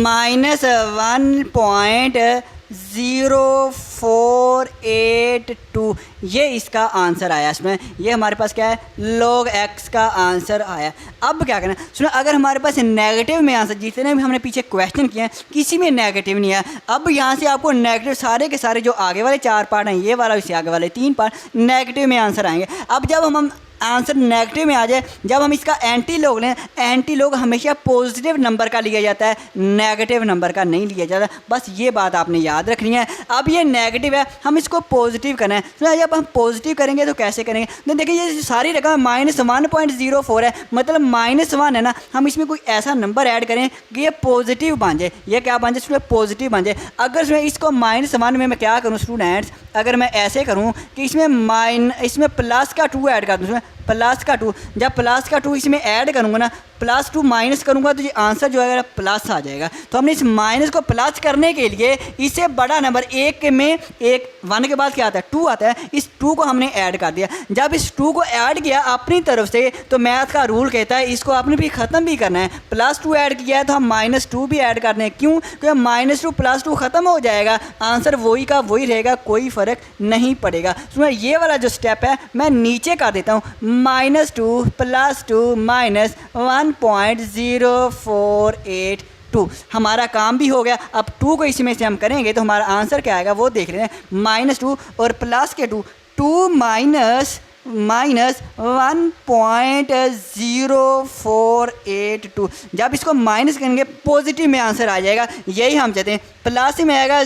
-1.0482। ये इसका आंसर आया। इसमें ये हमारे पास क्या है, log x का आंसर आया। अब क्या करना है सुनो, अगर हमारे पास नेगेटिव में आंसर, जितने भी हमने पीछे क्वेश्चन किए हैं किसी में नेगेटिव नहीं है। अब यहाँ से आपको नेगेटिव सारे के सारे जो आगे वाले 4 पार्ट हैं, ये वाला इससे आगे वाले 3 पार्ट नेगेटिव में आंसर आएंगे। अब जब हम आंसर नेगेटिव में आ जाए, जब हम इसका एंटी लॉग लें, एंटी लॉग हमेशा पॉजिटिव नंबर का लिया जाता है, नेगेटिव नंबर का नहीं लिया जाता। बस ये बात आपने याद रखनी है। अब ये नेगेटिव है, हम इसको पॉजिटिव करना है। तो जब हम पॉजिटिव करेंगे तो कैसे करेंगे, तो देखिए ये सारी रकम -1.04 है, मतलब -1 है ना, हम इसमें कोई ऐसा नंबर ऐड करें कि ये पॉजिटिव बन जाए। ये क्या बन जाए स्टूडेंट, पॉजिटिव बन जाए। अगर इसको -1 में मैं क्या करूँ स्टूडेंट्स, अगर मैं ऐसे करूँ कि इसमें प्लस का 2 ऐड कर दूँ, प्लस का 2, जब प्लस का 2 इसमें ऐड करूँगा ना, प्लस 2 माइनस करूँगा तो ये आंसर जो है प्लस आ जाएगा। तो हमने इस माइनस को प्लस करने के लिए इससे बड़ा नंबर 1 में 1 के बाद क्या आता है 2 आता है, इस 2 को हमने ऐड कर दिया। जब इस 2 को ऐड किया अपनी तरफ से तो मैथ का रूल कहता है इसको आपने भी ख़त्म भी करना है। +2 ऐड किया है तो हम -2 भी ऐड कर दें। क्यों, क्योंकि -2 +2 ख़त्म हो जाएगा, आंसर वही का वही रहेगा, कोई फ़र्क नहीं पड़ेगा। तो ये वाला जो स्टेप है मैं नीचे कर देता हूँ, -2 +2 -1.0482। हमारा काम भी हो गया। अब 2 को इसमें से हम करेंगे तो हमारा आंसर क्या आएगा वो देख रहे हैं, -2 और प्लस के 2 माइनस 1.0482। जब इसको माइनस करेंगे पॉजिटिव में आंसर आ जाएगा, यही हम चाहते हैं। प्लस में आएगा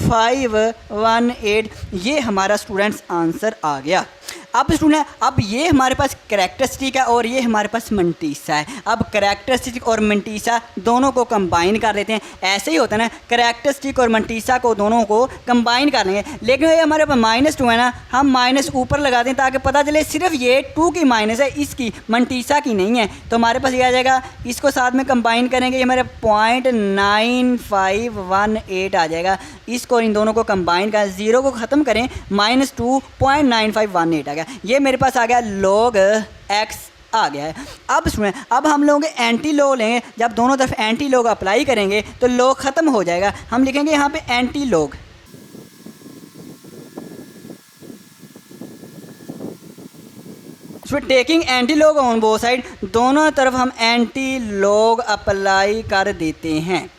0.9518 ये हमारा स्टूडेंट्स आंसर आ गया। अब स्टूडेंट अब ये हमारे पास करैक्टरिस्टिक है और ये हमारे पास मंटीसा है। अब करैक्टरिस्टिक और मंटीसा दोनों को कंबाइन कर लेते हैं। ऐसे ही होता है ना, करैक्टरिस्टिक और मंटीसा को दोनों को कंबाइन कर लेंगे। लेकिन ये हमारे पास -2 है ना, हम माइनस ऊपर लगा दें ताकि पता चले सिर्फ ये 2 की माइनस है, इसकी मंटीसा की नहीं है। तो हमारे पास ये आ जाएगा, इसको साथ में कंबाइन करेंगे, ये हमारे 0.9518 आ जाएगा। इसको इन दोनों को कंबाइन कर 0 को ख़त्म करें, -2 0.9518 आ गया। ये मेरे पास आ गया log x आ गया है। अब सुने, अब हम लोग एंटी लॉग लेंगे। जब दोनों तरफ एंटी लॉग अप्लाई करेंगे तो लॉग ख़त्म हो जाएगा। हम लिखेंगे यहाँ पे anti log. Taking anti log on both side, दोनों तरफ हम एंटी लॉग अप्लाई कर देते हैं।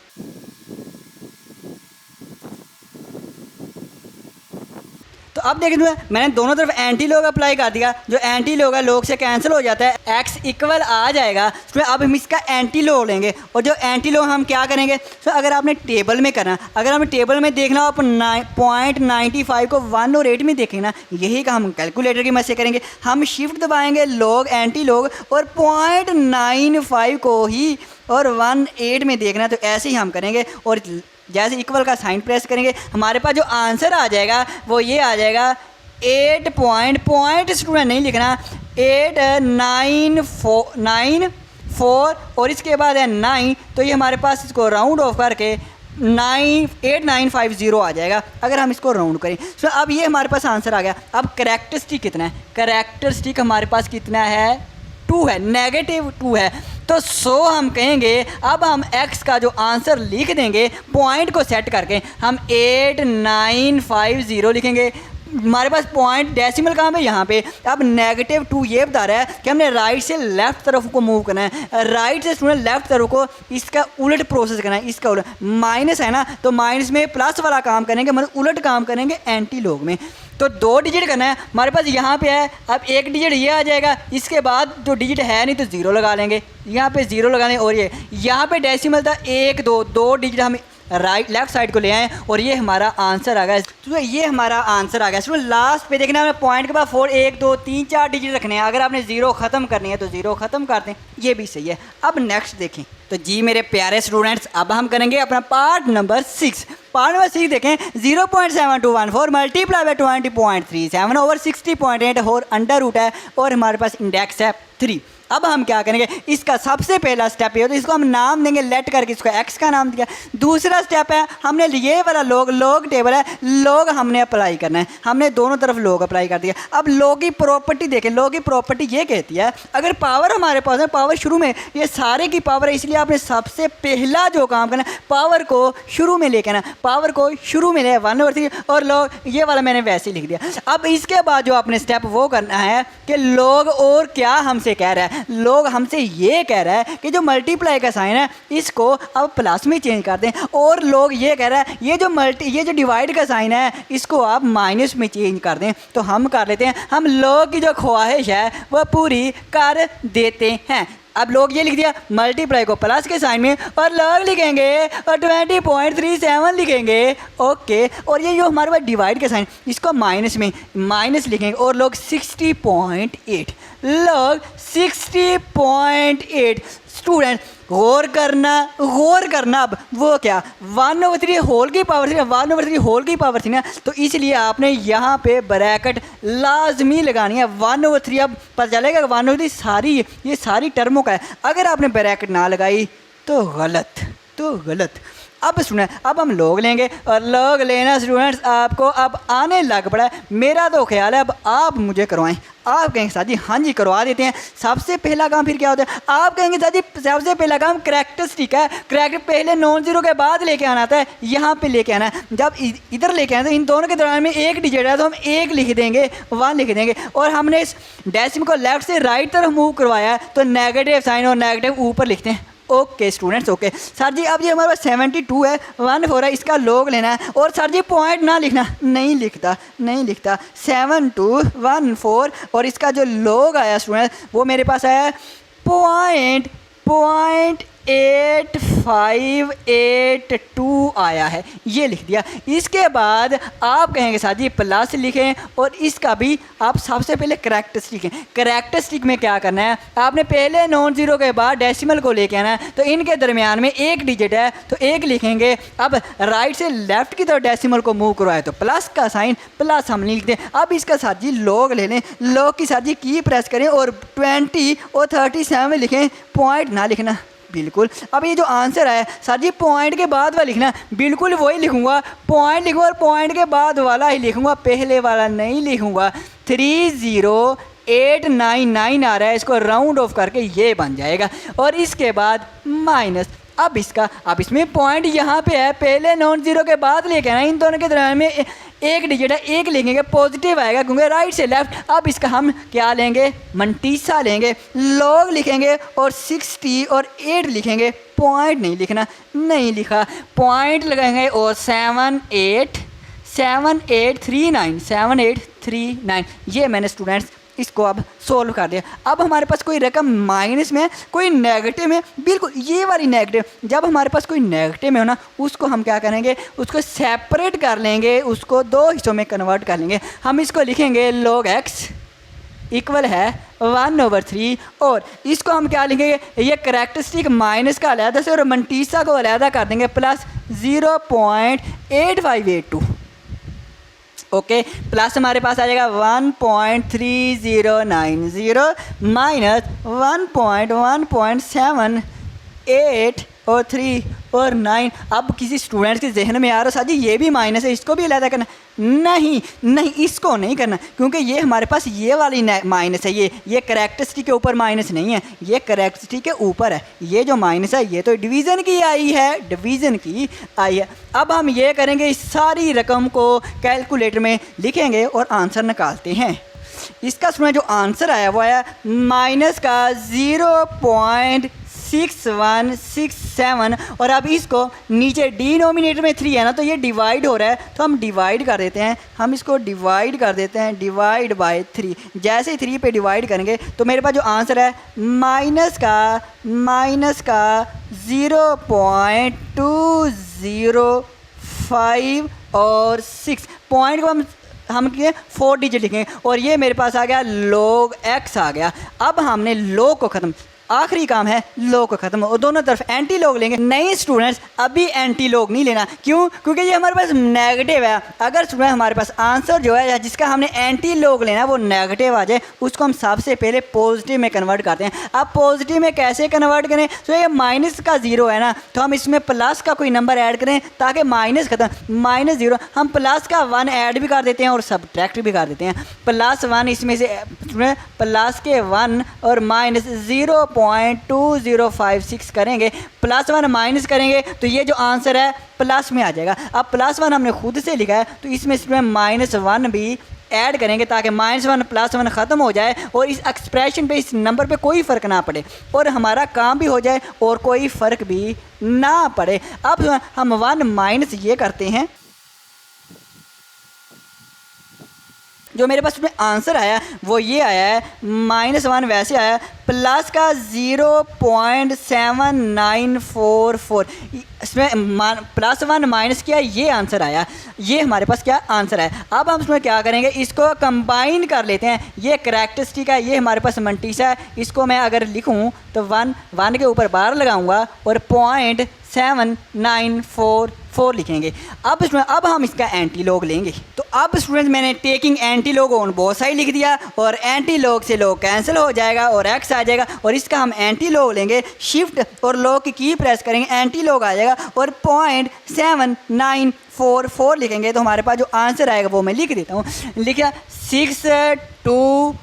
तो अब देखें मैंने दोनों तरफ एंटी लॉग अप्लाई कर दिया। जो एंटी लॉग है लॉग से कैंसिल हो जाता है, x इक्वल आ जाएगा। तो अब हम इसका एंटी लॉग लेंगे और जो एंटी लॉग हम क्या करेंगे, तो अगर आपने टेबल में करना, अगर हमें टेबल में देखना हो, आप 0.95 को 1 और 8 में देखें ना, यही का हम कैलकुलेटर की मदद से करेंगे। हम शिफ्ट दबाएंगे लॉग एंटी लॉग और 0.95 को ही और 1/8 में देखना। तो ऐसे ही हम करेंगे और जैसे इक्वल का साइन प्रेस करेंगे, हमारे पास जो आंसर आ जाएगा वो ये आ जाएगा 8 पॉइंट स्टूडेंट नहीं लिखना, 8994 और इसके बाद है 9। तो ये हमारे पास इसको राउंड ऑफ करके 8950 आ जाएगा अगर हम इसको राउंड करें। तो अब ये हमारे पास आंसर आ गया। अब करैक्टरिस्टिक कितना है, करैक्टरिस्टिक हमारे पास कितना है, 2 है, -2 है। तो 100 हम कहेंगे। अब हम x का जो आंसर लिख देंगे पॉइंट को सेट करके, हम 8950 लिखेंगे। हमारे पास पॉइंट डेसिमल कहाँ पे, यहाँ पे। अब -2 ये बता रहा है कि हमने राइट से लेफ्ट तरफ को मूव करना है, राइट से स्टूडेंट लेफ्ट तरफ को इसका उलट प्रोसेस करना है। इसका उलट माइनस है ना, तो माइनस में प्लस वाला काम करेंगे, मतलब उलट काम करेंगे एंटी लॉग में। तो 2 डिजिट करना है, हमारे पास यहाँ पे है। अब 1 डिजिट ये आ जाएगा, इसके बाद जो डिजिट है नहीं तो 0 लगा लेंगे, यहाँ पे 0 लगा लेंगे। और ये यहाँ पे डेसिमल था 1 2 डिजिट हम राइट लेफ्ट साइड को ले आए और ये हमारा आंसर आ गया। तो ये हमारा आंसर आ गया। तो लास्ट पे देखना, हमें पॉइंट के बाद 4 1 2 3 4 डिजिट रखने हैं। अगर आपने 0 ख़त्म करनी है तो 0 ख़त्म कर दें, ये भी सही है। अब नेक्स्ट देखें। तो जी मेरे प्यारे स्टूडेंट्स, अब हम करेंगे अपना पार्ट नंबर 6। पार्ट नंबर 6 देखें, 0.7214 मल्टीप्लाई बाय 20.37 ओवर 60.8 और अंडर रूट है और हमारे पास इंडेक्स है 3। अब हम क्या करेंगे, इसका सबसे पहला स्टेप ये हो तो इसको हम नाम देंगे लेट करके, इसको x का नाम दिया। दूसरा स्टेप है, हमने ये वाला लॉग टेबल है, लॉग हमने अप्लाई करना है। हमने दोनों तरफ लॉग अप्लाई कर दिया। अब लॉग की प्रॉपर्टी देखें, लॉग की प्रॉपर्टी ये कहती है अगर पावर हमारे पास है, पावर शुरू में ये सारे की पावर है, इसलिए आपने सबसे पहला जो काम करना है पावर को शुरू में लेके आना, पावर को शुरू में ले 1/3 और लॉग ये वाला मैंने वैसे ही लिख दिया। अब इसके बाद जो आपने स्टेप वो करना है कि लॉग और क्या हमसे कह रहा है, लोग हमसे ये कह रहा है कि जो मल्टीप्लाई का साइन है इसको अब प्लस में चेंज कर दें, और लोग ये कह रहा है ये जो डिवाइड का साइन है इसको आप माइनस में चेंज कर दें। तो हम कर लेते हैं, हम लोग की जो ख्वाहिश है वह पूरी कर देते हैं। अब लोग ये लिख दिया मल्टीप्लाई को प्लस के साइन में और लॉग लिखेंगे और 20.37 लिखेंगे। ओके, और ये जो हमारे पास डिवाइड का साइन इसको माइनस में माइनस लिखेंगे और लोग 60.8 लॉग 60.8। स्टूडेंट गौर करना अब वो क्या 1/3 होल की पावर थी ना, 1/3 होल की पावर थी ना, तो इसलिए आपने यहाँ पे ब्रैकेट लाजमी लगानी है 1/3। अब पता चलेगा 1/3 सारी ये सारी टर्मों का है। अगर आपने ब्रैकेट ना लगाई तो गलत। अब सुने, अब हम लॉग लेंगे और लॉग लेना स्टूडेंट्स आपको अब आने लग पड़ा है। मेरा तो ख्याल है अब आप मुझे करवाएं। आप कहेंगे सर जी हाँ जी करवा देते हैं। सबसे पहला काम फिर क्या होता है, आप कहेंगे सर जी सबसे पहला काम करैक्टरिस्टिक है, करैक्टर पहले नॉन जीरो के बाद लेके आना था, यहाँ पे लेके आना है। जब इधर लेके आना तो इन दोनों के दरम्यान में एक डिजिट है तो हम 1 लिख देंगे, 1 लिख देंगे। और हमने इस डेसिमल को लेफ्ट से राइट तरफ मूव करवाया है तो नेगेटिव साइन और नेगेटिव ऊपर लिखते हैं। ओके स्टूडेंट्स, ओके सर जी अब ये हमारे पास 72 है, 1/4 है, इसका लॉग लेना है। और सर जी पॉइंट ना लिखना, नहीं लिखता 7214 और इसका जो लॉग आया स्टूडेंट वो मेरे पास आया 0.8 8582 आया है, ये लिख दिया। इसके बाद आप कहेंगे साथ ही प्लस लिखें और इसका भी आप सबसे पहले करैक्टरिस्टिक लिखें। करैक्टरिस्टिक में क्या करना है, आपने पहले नॉन ज़ीरो के बाद डेसिमल को लेके आना है, तो इनके दरमियान में एक डिजिट है तो एक लिखेंगे। अब राइट से लेफ्ट की तरफ डेसिमल को मूव करवाए तो प्लस का साइन प्लस हम लिख दें। अब इसका साथ जी लॉग ले लें, लॉग की साथ जी की प्रेस करें और 20 और 37 लिखें, पॉइंट ना लिखना बिल्कुल। अब ये जो आंसर है सर जी पॉइंट के बाद वाला लिखना, बिल्कुल वही लिखूंगा, पॉइंट लिखूंगा और पॉइंट के बाद वाला ही लिखूंगा, पहले वाला नहीं लिखूंगा। 30899 आ रहा है, इसको राउंड ऑफ करके ये बन जाएगा और इसके बाद माइनस। अब इसमें पॉइंट यहाँ पे है, पहले नॉन ज़ीरो के बाद लेके आना, इन दोनों के दरम्यान में एक डिजिट है, एक लिखेंगे पॉजिटिव आएगा क्योंकि राइट से लेफ्ट। अब इसका हम क्या लेंगे, मंटीसा लेंगे, लॉग लिखेंगे और 60 और 8 लिखेंगे, पॉइंट नहीं लिखना, नहीं लिखा, पॉइंट लगाएंगे और 7839 ये मैंने स्टूडेंट्स इसको अब सोल्व कर दिया। अब हमारे पास कोई रकम माइनस में कोई नेगेटिव में, बिल्कुल ये वाली नेगेटिव, जब हमारे पास कोई नेगेटिव में हो ना उसको हम क्या करेंगे, उसको सेपरेट कर लेंगे, उसको दो हिस्सों में कन्वर्ट कर लेंगे। हम इसको लिखेंगे log x इक्वल है 1/3 और इसको हम क्या लिखेंगे, ये करैक्टरिस्टिक माइनस का अलहदा से और मंटीसा को अलहदा कर देंगे प्लस 0.8582। ओके प्लस हमारे पास आ जाएगा 1.3090 माइनस 1.78 और 3 और 9। अब किसी स्टूडेंट के जहन में आ रहा साजी ये भी माइनस है, इसको भी अलग करना, नहीं इसको नहीं करना क्योंकि ये हमारे पास ये वाली माइनस है, ये करैक्टरिस्टिक के ऊपर माइनस नहीं है, ये करैक्टरिस्टिक के ऊपर है। ये जो माइनस है ये तो डिवीज़न की आई है, अब हम ये करेंगे, इस सारी रकम को कैलकुलेटर में लिखेंगे और आंसर निकालते हैं। इसका सुना जो आंसर आया वो आया माइनस का 0.6167 और अब इसको नीचे डिनोमिनेटर में 3 है ना तो ये डिवाइड हो रहा है तो हम डिवाइड कर देते हैं, हम इसको डिवाइड कर देते हैं, डिवाइड बाय 3। जैसे ही 3 पे डिवाइड करेंगे तो मेरे पास जो आंसर है माइनस का 0.205 और 6 पॉइंट को हम 4 डिजिट लिखेंगे और ये मेरे पास आ गया log x आ गया। अब हमने log को ख़त्म, आखिरी काम है log को ख़त्म और दोनों तरफ एंटी log लेंगे। नहीं स्टूडेंट्स अभी एंटी log नहीं लेना, क्यों, क्योंकि ये हमारे पास नेगेटिव है। अगर स्टूडेंट हमारे पास आंसर जो है जिसका हमने एंटी log लेना वो नेगेटिव आ जाए उसको हम सबसे पहले पॉजिटिव में कन्वर्ट करते हैं। अब पॉजिटिव में कैसे कन्वर्ट करें, तो ये माइनस का 0 है ना तो हम इसमें प्लस का कोई नंबर ऐड करें ताकि माइनस खत्म, -0 हम प्लस का 1 ऐड भी कर देते हैं और सब्ट्रैक्ट भी कर देते हैं। +1 इसमें से प्लस के 1 और माइनस 0.2056 करेंगे, +1 माइनस करेंगे तो ये जो आंसर है प्लस में आ जाएगा। अब +1 हमने खुद से लिखा है तो इसमें -1 भी ऐड करेंगे ताकि -1 +1 ख़त्म हो जाए और इस एक्सप्रेशन पे, इस नंबर पे कोई फ़र्क ना पड़े और हमारा काम भी हो जाए और कोई फ़र्क भी ना पड़े। अब हम 1 माइनस ये करते हैं, जो मेरे पास उसमें आंसर आया वो ये आया है -1 वैसे आया प्लस का 0.7944 इसमें +1 माइनस किया ये आंसर आया, ये हमारे पास क्या आंसर है। अब हम इसमें क्या करेंगे, इसको कंबाइन कर लेते हैं। ये करैक्टरिस्टिक है, ये हमारे पास मंटीसा है, इसको मैं अगर लिखूं तो 1 के ऊपर बार लगाऊंगा और 0.7944 लिखेंगे। अब हम इसका एंटी log लेंगे। तो अब स्टूडेंट्स मैंने taking anti log on both side लिख दिया और एंटी log से log कैंसिल हो जाएगा और x आ जाएगा और इसका हम एंटी log लेंगे, शिफ्ट और log की प्रेस करेंगे, एंटी log आ जाएगा और 0.7944 लिखेंगे तो हमारे पास जो आंसर आएगा वो मैं लिख देता हूँ। लिखा 622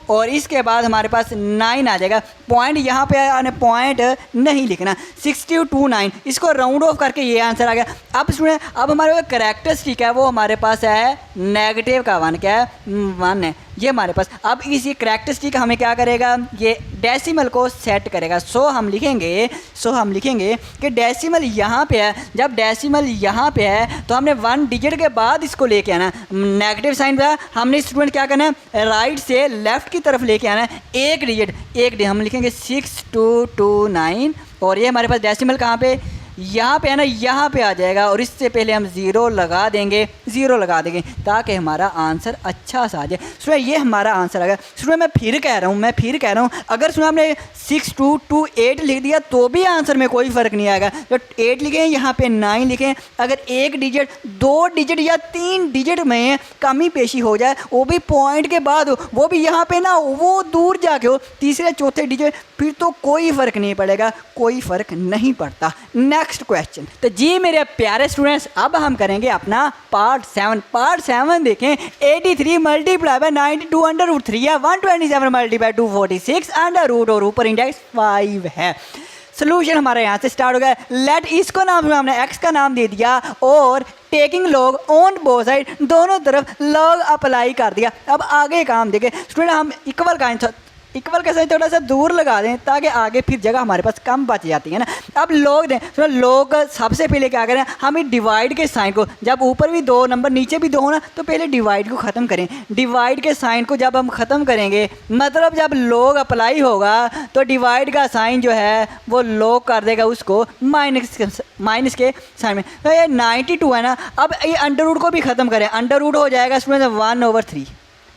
और इसके बाद हमारे पास 9 आ जाएगा। पॉइंट यहाँ पे आने पॉइंट नहीं लिखना, 6229 इसको राउंड ऑफ करके ये आंसर आ गया। अब स्टूडेंट अब हमारे करैक्टरिस्टिक है वो हमारे पास है नेगेटिव का 1, क्या है 1 है ये हमारे पास। अब इसी करैक्टरिस्टिक हमें क्या करेगा, ये डेसिमल को सेट करेगा। सो हम लिखेंगे कि डेसिमल यहाँ पे है, जब डेसिमल यहाँ पे है तो हमने 1 डिजिट के बाद इसको लेके आना, नेगेटिव साइन पे हमने स्टूडेंट क्या करना है राइट से लेफ्ट की तरफ लेके आना है, एक डिजिट हम लिखेंगे 6229 और ये हमारे पास डेसिमल कहाँ पे, यहाँ पे है ना, यहाँ पे आ जाएगा। और इससे पहले हम ज़ीरो लगा देंगे, ताकि हमारा आंसर अच्छा सा आ जाए। सुनो ये हमारा आंसर आ गया। सुनो मैं फिर कह रहा हूँ, अगर सुनो हमने 6228 लिख दिया तो भी आंसर में कोई फ़र्क नहीं आएगा। तो 8 लिखें, यहाँ पे 9 लिखें, अगर एक डिजिट, 2 डिजिट या 3 डिजिट में कमी पेशी हो जाए, वो भी पॉइंट के बाद हो, वो भी यहाँ पे ना वो दूर जाके हो, तीसरे चौथे डिजिट, फिर तो कोई फ़र्क नहीं पड़ेगा, कोई फ़र्क नहीं पड़ता। Next question. तो जी मेरे प्यारे स्टूडेंट्स, अब हम करेंगे अपना पार्ट 7 देखें। 83 मल्टीप्लाई बाय 92 अंडर रूट 3 है, 127 मल्टीप्लाई 246 अंडर रूट और ऊपर इंडेक्स 5 है। सोल्यूशन हमारा यहाँ से स्टार्ट हो गया। लेट इसको नाम हमने एक्स का नाम दे दिया और taking log on both side, दोनों तरफ लॉग अप्लाई कर दिया। अब आगे काम देखें स्टूडेंट, हम इक्वल के साथ थोड़ा सा दूर लगा दें ताकि आगे फिर जगह हमारे पास कम बच जाती है ना। अब लॉग दें, तो लॉग सबसे पहले क्या करें, हम इस डिवाइड के साइन को, जब ऊपर भी 2 नंबर नीचे भी 2 हो ना, तो पहले डिवाइड को ख़त्म करें। डिवाइड के साइन को जब हम ख़त्म करेंगे, मतलब जब लॉग अप्लाई होगा तो डिवाइड का साइन जो है वो लॉग कर देगा उसको माइनस के साइन में। तो ये 92 है ना, अब ये अंडर रूट को भी ख़त्म करें, अंडर रूट हो जाएगा इसमें 1/3।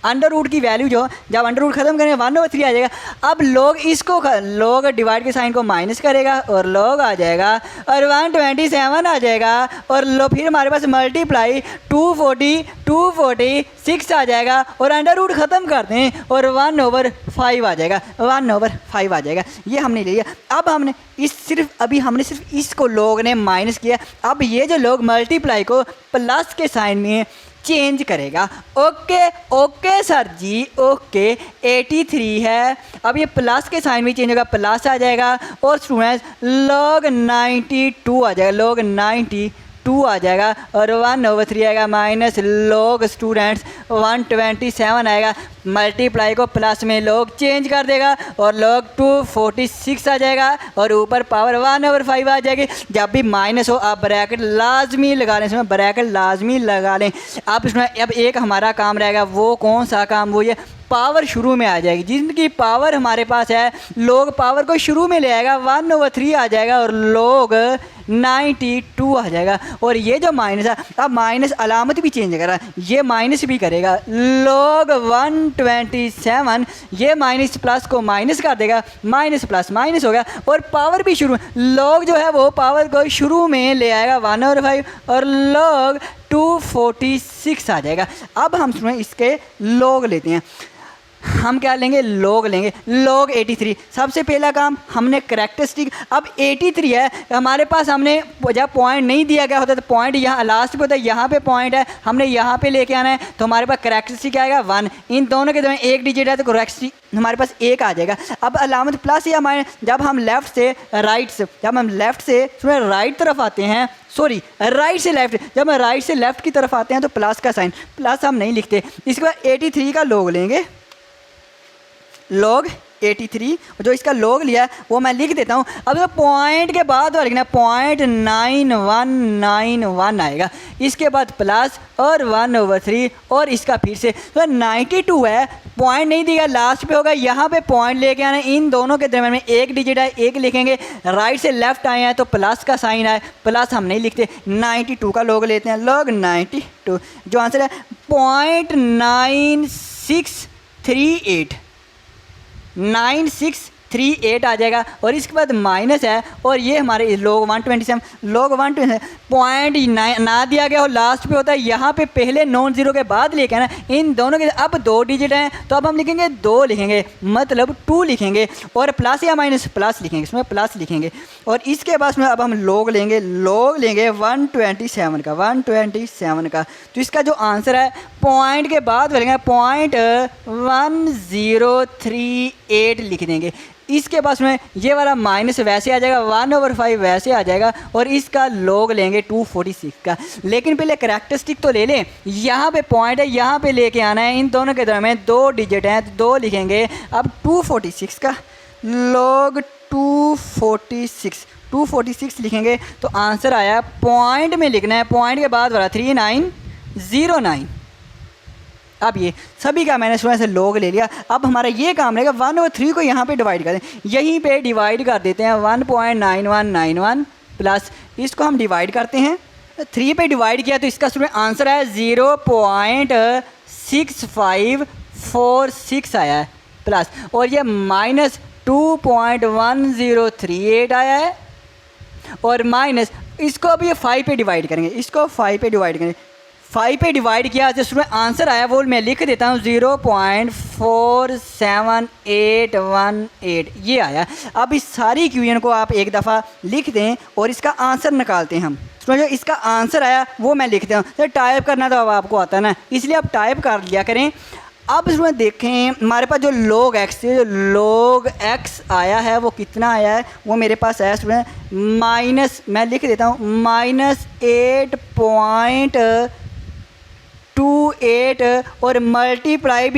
अंडर रूट की वैल्यू जो, जब अंडर रूट खत्म करेंगे 1/3 आ जाएगा। अब लोग इसको, लोग डिवाइड के साइन को माइनस करेगा और लोग आ जाएगा और 127 आ जाएगा। और फिर हमारे पास मल्टीप्लाई 246 आ जाएगा और अंडर रूट ख़त्म कर दें और 1/5 आ जाएगा, 1/5 आ जाएगा। ये हमने ले लिया। अब हमने हमने सिर्फ इसको लोग ने माइनस किया। अब ये जो लोग मल्टीप्लाई को प्लस के साइन में चेंज करेगा। ओके सर जी, ओके। 83 है, अब ये प्लस के साइन में चेंज होगा, प्लस आ जाएगा और स्टूडेंट्स log 92 आ जाएगा, log 92 आ जाएगा और 1/3 आएगा माइनस log स्टूडेंट्स 127 आएगा। मल्टीप्लाई को प्लस में log चेंज कर देगा और log 246 आ जाएगा और ऊपर पावर 1/5 आ जाएगी। जब भी माइनस हो आप ब्रैकेट लाजमी लगा लें, इसमें ब्रैकेट लाजमी लगा लें। अब इसमें अब एक हमारा काम रहेगा, वो कौन सा काम, वो ये पावर शुरू में आ जाएगी। जिनकी पावर हमारे पास है, लोग पावर को शुरू में ले आएगा, 1/3 आ जाएगा और लोग 92 आ जाएगा। और ये जो माइनस है, अब माइनस अलामत भी चेंज करा, ये माइनस भी करेगा, log 127, ये माइनस प्लस को माइनस कर देगा, माइनस प्लस माइनस हो गया और पावर भी शुरू, log जो है वो पावर को शुरू में ले आएगा 1/5 और log 246 आ जाएगा। अब हम इसके log लेते हैं। हम क्या लेंगे, log लेंगे, log 83। सबसे पहला काम हमने करेक्टरिस्टिक, अब 83 है हमारे पास, हमने जब पॉइंट नहीं दिया गया होता तो पॉइंट यहाँ लास्ट पे होता है, यहाँ पे पॉइंट है, हमने यहाँ पे लेके आना है तो हमारे पास करेक्टरिस्टिक आएगा 1। इन दोनों के दरमियान एक डिजिट है तो करेक्टरिस्टिक हमारे पास 1 आ जाएगा। अब अलामत प्लस या माइनस, जब हम लेफ़्ट से राइट तरफ आते हैं, सॉरी राइट से लेफ्ट, जब हम राइट से लेफ्ट की तरफ आते हैं तो प्लस का साइन, प्लस हम नहीं लिखते। इसके बाद 83 का log लेंगे, log 83, जो इसका log लिया है वो मैं लिख देता हूँ। अब तो पॉइंट के बाद लिखना 0.9191 आएगा, इसके बाद प्लस और 1/3 और इसका फिर से तो 92 है, पॉइंट नहीं दिया लास्ट पे होगा, यहाँ पे पॉइंट लेके आना है। इन दोनों के दरमियान में एक डिजिट है, एक लिखेंगे। राइट से लेफ्ट आए हैं तो प्लस का साइन है, प्लस हम नहीं लिखते। 92 का log लेते हैं, log 92, जो आंसर है 0.9638 आ जाएगा। और इसके बाद माइनस है और ये हमारे log 127 पॉइंट ना दिया गया हो लास्ट पे होता है, यहाँ पे पहले नॉन ज़ीरो के बाद लेके आना। इन दोनों के अब 2 डिजिट हैं तो अब हम लिखेंगे 2 लिखेंगे, मतलब 2 लिखेंगे और प्लस या माइनस प्लस लिखेंगे, इसमें प्लस लिखेंगे। और इसके बाद में अब हम log लेंगे 127 का। तो इसका जो आंसर है पॉइंट के बाद बोलेंगे 0.1038 लिख देंगे। इसके पास में ये वाला माइनस वैसे आ जाएगा, 1/5 वैसे आ जाएगा और इसका log लेंगे 246 का। लेकिन पहले करेक्टरिस्टिक तो ले लें, यहाँ पे पॉइंट है, यहाँ पे लेके आना है। इन दोनों के दरमियान 2 डिजिट हैं तो 2 लिखेंगे। अब 246 का log 246 लिखेंगे तो आंसर आया, पॉइंट में लिखना है, पॉइंट के बाद वाला 3909, अब ये सभी का मैंने स्टूडेंट से log ले लिया। अब हमारा ये काम रहेगा 1/3 को यहाँ पे डिवाइड कर दें, यहीं पे डिवाइड कर देते हैं 1.9191 प्लस इसको हम डिवाइड करते हैं 3 पे डिवाइड किया तो इसका स्टूडेंट आंसर है 0.6546 आया है प्लस, और ये माइनस 2.1038 आया है और माइनस इसको अभी 5 पे डिवाइड करेंगे, इसको 5 पे डिवाइड करेंगे, 5 पे डिवाइड किया जो उसमें आंसर आया वो मैं लिख देता हूँ 0.47818 ये आया। अब इस सारी इक्वेशन को आप एक दफ़ा लिख दें और इसका आंसर निकालते हैं हम। जो इसका आंसर आया वो मैं लिखते हूँ, तो टाइप करना तो अब आपको आता है ना, इसलिए आप टाइप कर लिया करें। अब इसमें देखें हमारे पास जो log x है, जो log x आया है वो कितना आया है, वो मेरे पास आया स्टूडेंट माइनस, मैं लिख देता हूँ -8.28 और मल्टीप्लाई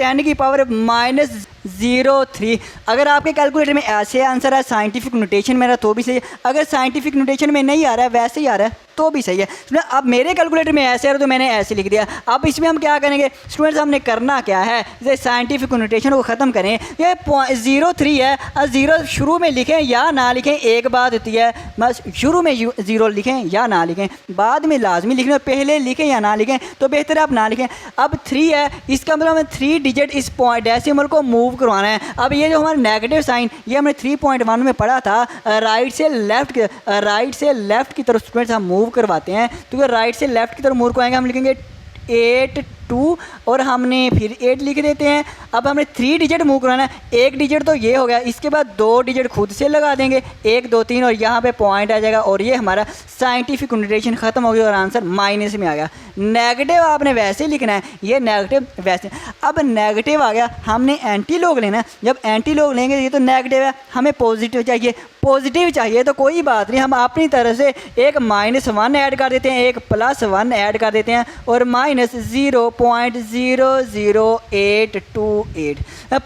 10 की पावर -03। अगर आपके कैलकुलेटर में ऐसे आंसर है साइंटिफिक नोटेशन मेरा तो भी सही है, अगर साइंटिफिक नोटेशन में नहीं आ रहा है वैसे ही आ रहा है तो भी सही है। स्टूडेंट अब मेरे कैलकुलेटर में ऐसे आ रहा है तो मैंने ऐसे लिख दिया। अब इसमें हम क्या करेंगे स्टूडेंट्स, हमने करना क्या है, जैसे साइंटिफिक नोटेशन को ख़त्म करें। ये 0.03 है, और 0 शुरू में लिखें या ना लिखें एक बात होती है, बस शुरू में 0 लिखें या ना लिखें, बाद में लाजमी लिखें, पहले लिखें या ना लिखें तो बेहतर है आप ना लिखें। अब 3 है, इसका मतलब हमें 3 डिजिट इस डेसिमल को मूव करवाना है। अब ये जो हमारा नेगेटिव साइन ये हमने 3.1 में पढ़ा था, राइट से लेफ्ट की तरफ स्टूडेंट्स हम मूव करवाते हैं, तो राइट से लेफ्ट की तरफ मूव करवाएंगे, हम लिखेंगे 8 और हमने फिर 8 लिख देते हैं। अब हमें 3 डिजिट मूव कराना है, 1 डिजिट तो ये हो गया, इसके बाद 2 डिजिट खुद से लगा देंगे 1 2 3 और यहाँ पे पॉइंट आ जाएगा और ये हमारा साइंटिफिक नोटेशन ख़त्म हो गया और आंसर माइनस में आ गया। नेगेटिव आपने वैसे लिखना है, ये नेगेटिव वैसे। अब नेगेटिव आ गया, हमने एंटी लॉग लेना है, जब एंटी लॉग लेंगे ये तो नेगेटिव है, हमें पॉजिटिव चाहिए, पॉजिटिव चाहिए तो कोई बात नहीं, हम अपनी तरफ से एक -1 ऐड कर देते हैं, एक +1 ऐड कर देते हैं और -0.00828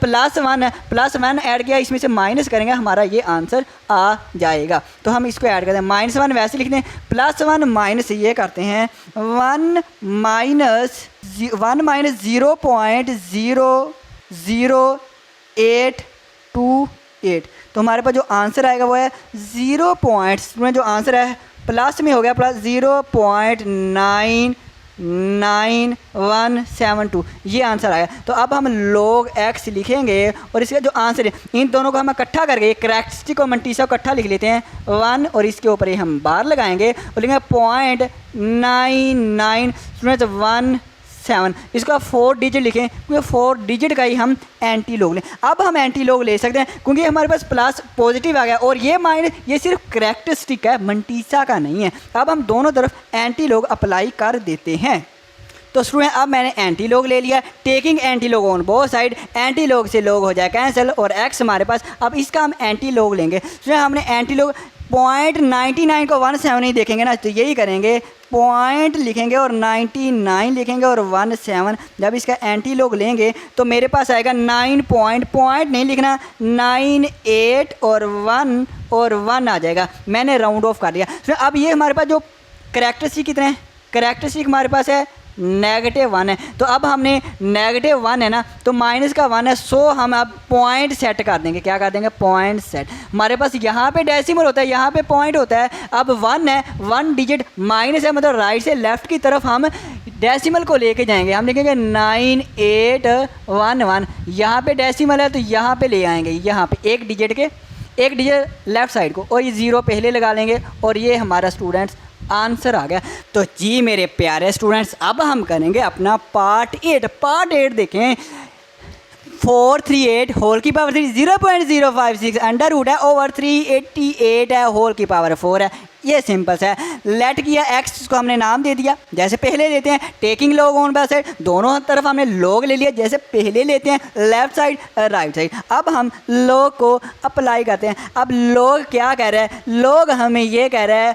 +1 ऐड किया, इसमें से माइनस करेंगे हमारा ये आंसर आ जाएगा। तो हम इसको ऐड करते हैं, -1 वैसे लिखते हैं, +1 माइनस ये करते हैं 1 -0.00828 तो हमारे पास जो आंसर आएगा वो है 0 पॉइंट्स में, जो आंसर है प्लस में हो गया प्लस 0.99172 ये आंसर आया। तो अब हम log x लिखेंगे और इसका जो आंसर है इन दोनों को हम इकट्ठा करके करैक्टरिस्टिक और मंटीसा को इकट्ठा लिख लेते हैं 1 और इसके ऊपर ही हम बार लगाएंगे और लिखेंगे 0.9917 इसका 4 डिजिट लिखें क्योंकि 4 डिजिट का ही हम एंटी लॉग लें। अब हम एंटी लॉग ले सकते हैं क्योंकि हमारे पास प्लस पॉजिटिव आ गया और ये माइनस ये सिर्फ करैक्टरिस्टिक है, मंटीसा का नहीं है। अब हम दोनों तरफ एंटी लॉग अप्लाई कर देते हैं। तो स्टूडेंट अब मैंने एंटी लॉग ले लिया, taking anti log on both side, anti log से लॉग हो जाए कैंसिल और x हमारे पास। अब इसका हम एंटी लॉग लेंगे। स्टूडेंट हमने एंटी लॉग 0.99 को 17 नहीं देखेंगे ना, तो यही करेंगे, पॉइंट लिखेंगे और 99 लिखेंगे और 17। जब इसका एंटी लॉग लेंगे तो मेरे पास आएगा 9 पॉइंट नहीं लिखना, 98 और 1 आ जाएगा। मैंने राउंड ऑफ कर दिया। तो अब ये हमारे पास जो करैक्टरिस्टिक कितने हैं, करैक्टरिस्टिक हमारे पास है -1 है। तो अब हमने -1 है ना, तो माइनस का 1 है, सो हम अब पॉइंट सेट कर देंगे। क्या कर देंगे, पॉइंट सेट। हमारे पास यहाँ पे डेसिमल होता है, यहाँ पे पॉइंट होता है। अब 1 है, 1 डिजिट माइनस है, मतलब राइट से लेफ्ट की तरफ हम डेसिमल को लेके जाएंगे। हम लिखेंगे 9811, यहाँ पे डेसिमल है तो यहाँ पे ले आएंगे, यहाँ पे एक डिजिट लेफ्ट साइड को, और ये 0 पहले लगा लेंगे और ये हमारा स्टूडेंट्स आंसर आ गया। तो जी मेरे प्यारे स्टूडेंट्स अब हम करेंगे अपना पार्ट 8 देखें। 438 होल की पावर 3 0.056 अंडर रूट है ओवर 388 है होल की पावर 4 है। ये सिंपल है। लेट किया x को हमने नाम दे दिया जैसे पहले लेते हैं, taking log on by side, दोनों तरफ हमने लॉग ले लिया जैसे पहले लेते हैं, लेफ्ट साइड राइट साइड। अब हम लॉग को अप्लाई करते हैं। अब लॉग क्या कह रहा है, लॉग हमें ये कह रहा है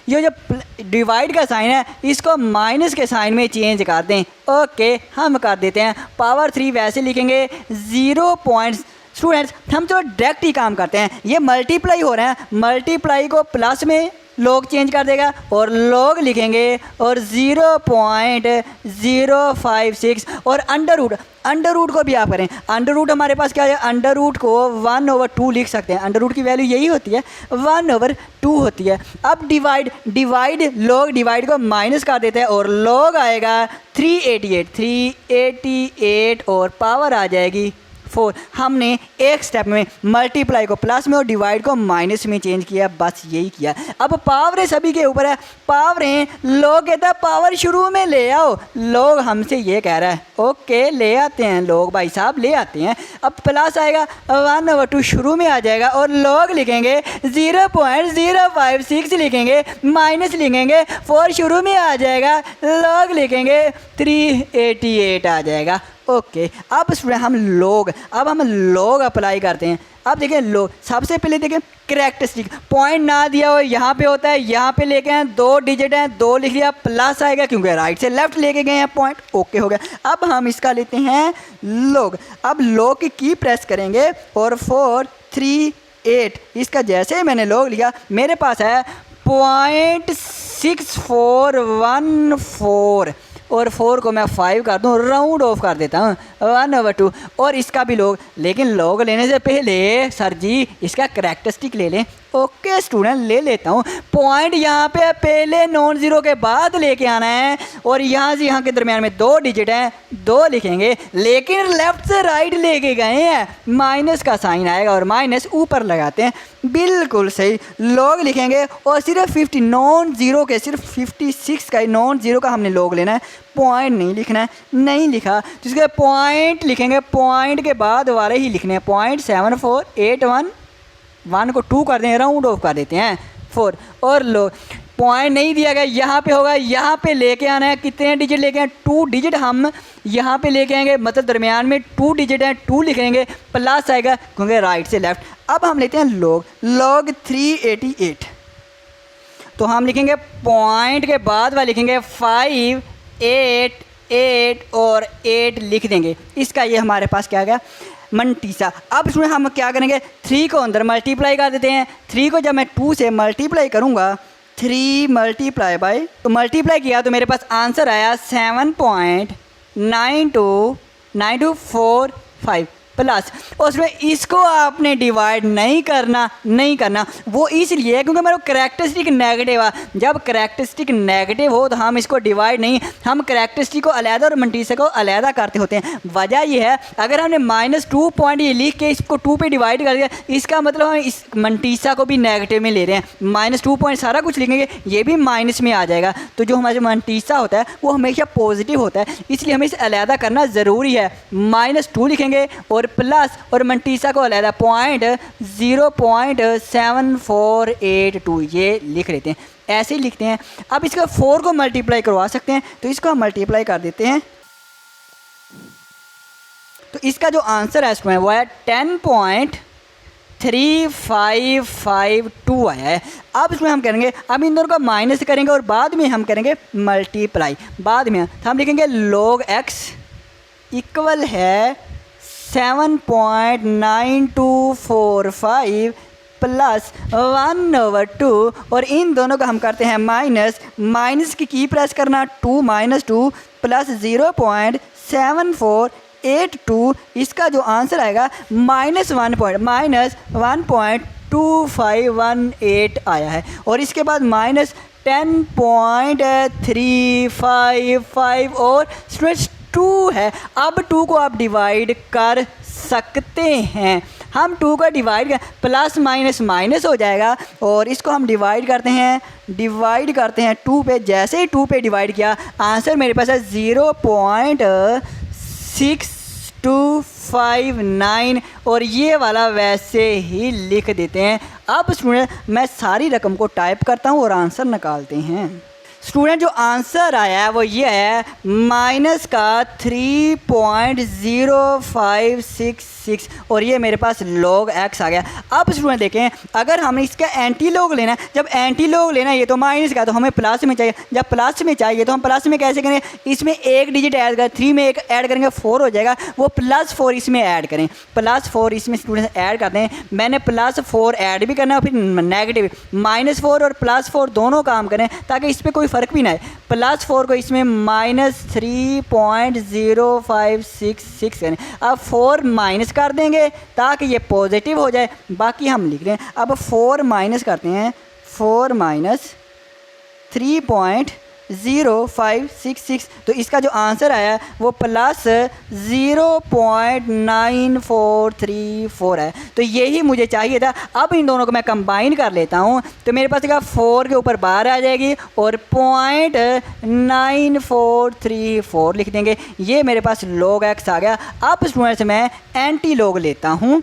ये जो डिवाइड का साइन है इसको माइनस के साइन में चेंज कर दें। ओके हम कर देते हैं, पावर 3 वैसे लिखेंगे 0 पॉइंट्स। स्टूडेंट्स हम तो डायरेक्ट ही काम करते हैं, ये मल्टीप्लाई हो रहे हैं, मल्टीप्लाई को प्लस में लोग चेंज कर देगा और लोग लिखेंगे और 0.056 और अंडर रूट को भी आप करें। अंडर रूट हमारे पास क्या है, अंडर रूट को 1/2 लिख सकते हैं। अंडर रूट की वैल्यू यही होती है, 1/2 होती है। अब लोग डिवाइड को माइनस कर देते हैं और लोग आएगा 388 और पावर आ जाएगी 4। हमने एक स्टेप में मल्टीप्लाई को प्लस में और डिवाइड को माइनस में चेंज किया, बस यही किया। अब पावरें सभी के ऊपर है, पावरें लोग कहता है पावर शुरू में ले आओ, लोग हमसे ये कह रहा है ओके ले आते हैं, लोग भाई साहब ले आते हैं। अब प्लस आएगा 1/2 शुरू में आ जाएगा और लोग लिखेंगे 0.056 लिखेंगे, माइनस लिखेंगे 4 शुरू में आ जाएगा, लोग लिखेंगे 388 आ जाएगा। ओके अब स्टूडेंट हम लोग अप्लाई करते हैं। अब देखिए लोग सबसे पहले देखिए कैरेक्टरिस्टिक, पॉइंट ना दिया हो यहाँ पे होता है, यहाँ पे लेके हैं 2 डिजिट हैं, 2 लिख लिया, प्लस आएगा क्योंकि राइट से लेफ्ट लेके गए हैं पॉइंट। ओके हो गया। अब हम इसका लेते हैं लोग। अब लोग की प्रेस करेंगे और 438 इसका जैसे ही मैंने लोग लिया मेरे पास है 0.6414 और 4 को मैं 5 कर दूँ, राउंड ऑफ कर देता हूँ 1/2 और इसका भी लोग। लेकिन लोग लेने से पहले सर जी इसका कैरेक्टरिस्टिक ले लें। ओके स्टूडेंट ले लेता हूँ। पॉइंट यहाँ पे पहले नॉन ज़ीरो के बाद लेके आना है और यहाँ से यहाँ के दरमियान में 2 डिजिट हैं, 2 लिखेंगे, लेकिन लेफ्ट से राइट लेके गए हैं, माइनस का साइन आएगा और माइनस ऊपर लगाते हैं। बिल्कुल सही, लोग लिखेंगे और सिर्फ 50 नॉन ज़ीरो के सिर्फ 56 का नॉन ज़ीरो का हमने लोग लेना है, पॉइंट नहीं लिखना है। नहीं लिखा तो इसके पॉइंट लिखेंगे, पॉइंट के बाद वाले ही लिखने हैं। 0.7481 1 को 2 कर दें, राउंड ऑफ कर देते हैं 4 और लो पॉइंट नहीं दिया गया, यहाँ पे होगा, यहाँ पे लेके आना है। कितने डिजिट लेके आए, 2 डिजिट हम यहाँ पे लेके आएंगे, मतलब दरमियान में 2 डिजिट हैं, 2 लिखेंगे, प्लस आएगा क्योंकि राइट से लेफ्ट। अब हम लेते हैं लोग 388 तो हम लिखेंगे पॉइंट के बाद वाला लिखेंगे 5 8 8 और 8 लिख देंगे। इसका ये हमारे पास क्या आ गया मंटीसा। अब इसमें हम क्या करेंगे 3 को अंदर मल्टीप्लाई कर देते हैं। 3 को जब मैं 2 से मल्टीप्लाई करूँगा 3 मल्टीप्लाई बाय, तो मल्टीप्लाई किया तो मेरे पास आंसर आया 7.9245 प्लस। और उसमें इसको आपने डिवाइड नहीं करना वो इसलिए क्योंकि मेरा कैरेक्टरिस्टिक नेगेटिव है। जब कैरेक्टरिस्टिक नेगेटिव हो तो हम इसको डिवाइड नहीं, हम कैरेक्टरिस्टिक को अलहदा और मंटीसा को अलहदा करते होते हैं। वजह यह है अगर हमने -2 पॉइंट ये लिख के इसको 2 पे डिवाइड कर दिया, इसका मतलब हम इस मंटीसा को भी नेगेटिव में ले रहे हैं। -2 पॉइंट सारा कुछ लिखेंगे, ये भी माइनस में आ जाएगा। तो जो हमारा मंटीसा होता है वो हमेशा पॉजिटिव होता है, इसलिए हमें इसे अलहदा करना ज़रूरी है। -2 लिखेंगे और प्लस और मंटीसा को अलहदा 0.7482 ये लिख लेते हैं, ऐसे ही लिखते हैं। अब इसका 4 को मल्टीप्लाई करवा सकते हैं तो इसको हम मल्टीप्लाई कर देते हैं। तो इसका जो आंसर है इसमें वो है 10.3552 आया है। अब इसमें हम करेंगे, अब इन दोनों का माइनस करेंगे और बाद में हम करेंगे मल्टीप्लाई। बाद में तो हम लिखेंगे log x इक्वल है 7.9245 प्लस 1/2 और इन दोनों का हम करते हैं माइनस की प्रेस करना 2 -2 प्लस 0.7482। इसका जो आंसर आएगा -1.2518 आया है और इसके बाद -10.355 और 2 है। अब 2 को आप डिवाइड कर सकते हैं। हम 2 का डिवाइड कर प्लस माइनस हो जाएगा और इसको हम डिवाइड करते हैं 2 पे। जैसे ही 2 पे डिवाइड किया आंसर मेरे पास है 0.6259 और ये वाला वैसे ही लिख देते हैं। अब स्टूडेंट मैं सारी रकम को टाइप करता हूँ और आंसर निकालते हैं। स्टूडेंट जो आंसर आया है वो ये है -3.0566 6 और ये मेरे पास log x आ गया। अब स्टूडेंट देखें, अगर हमें इसका एंटी लॉग लेना है, जब एंटी लॉग लेना है ये तो माइनस का, तो हमें प्लस में चाहिए। जब प्लस में चाहिए तो हम प्लस में कैसे करें, इसमें एक डिजिट ऐड कर, 3 में एक ऐड करेंगे 4 हो जाएगा, वो +4 इसमें ऐड करें, +4 इसमें स्टूडेंट्स ऐड करते हैं। मैंने +4 ऐड भी करना है और फिर नेगेटिव -4 और +4 दोनों काम करें ताकि इस पर कोई फ़र्क भी ना आए। +4 को इसमें -3.0566 करें। अब 4 माइनस कर देंगे ताकि ये पॉजिटिव हो जाए, बाकी हम लिख रहे हैं। अब 4 माइनस करते हैं, 4 माइनस 3.0566, तो इसका जो आंसर आया वो +0.9434 है। तो यही मुझे चाहिए था। अब इन दोनों को मैं कंबाइन कर लेता हूँ, तो मेरे पास 4 के ऊपर बार आ जाएगी और 0.9434 लिख देंगे। ये मेरे पास log x आ गया। अब स्टूडेंट्स मैं एंटी लॉग लेता हूँ।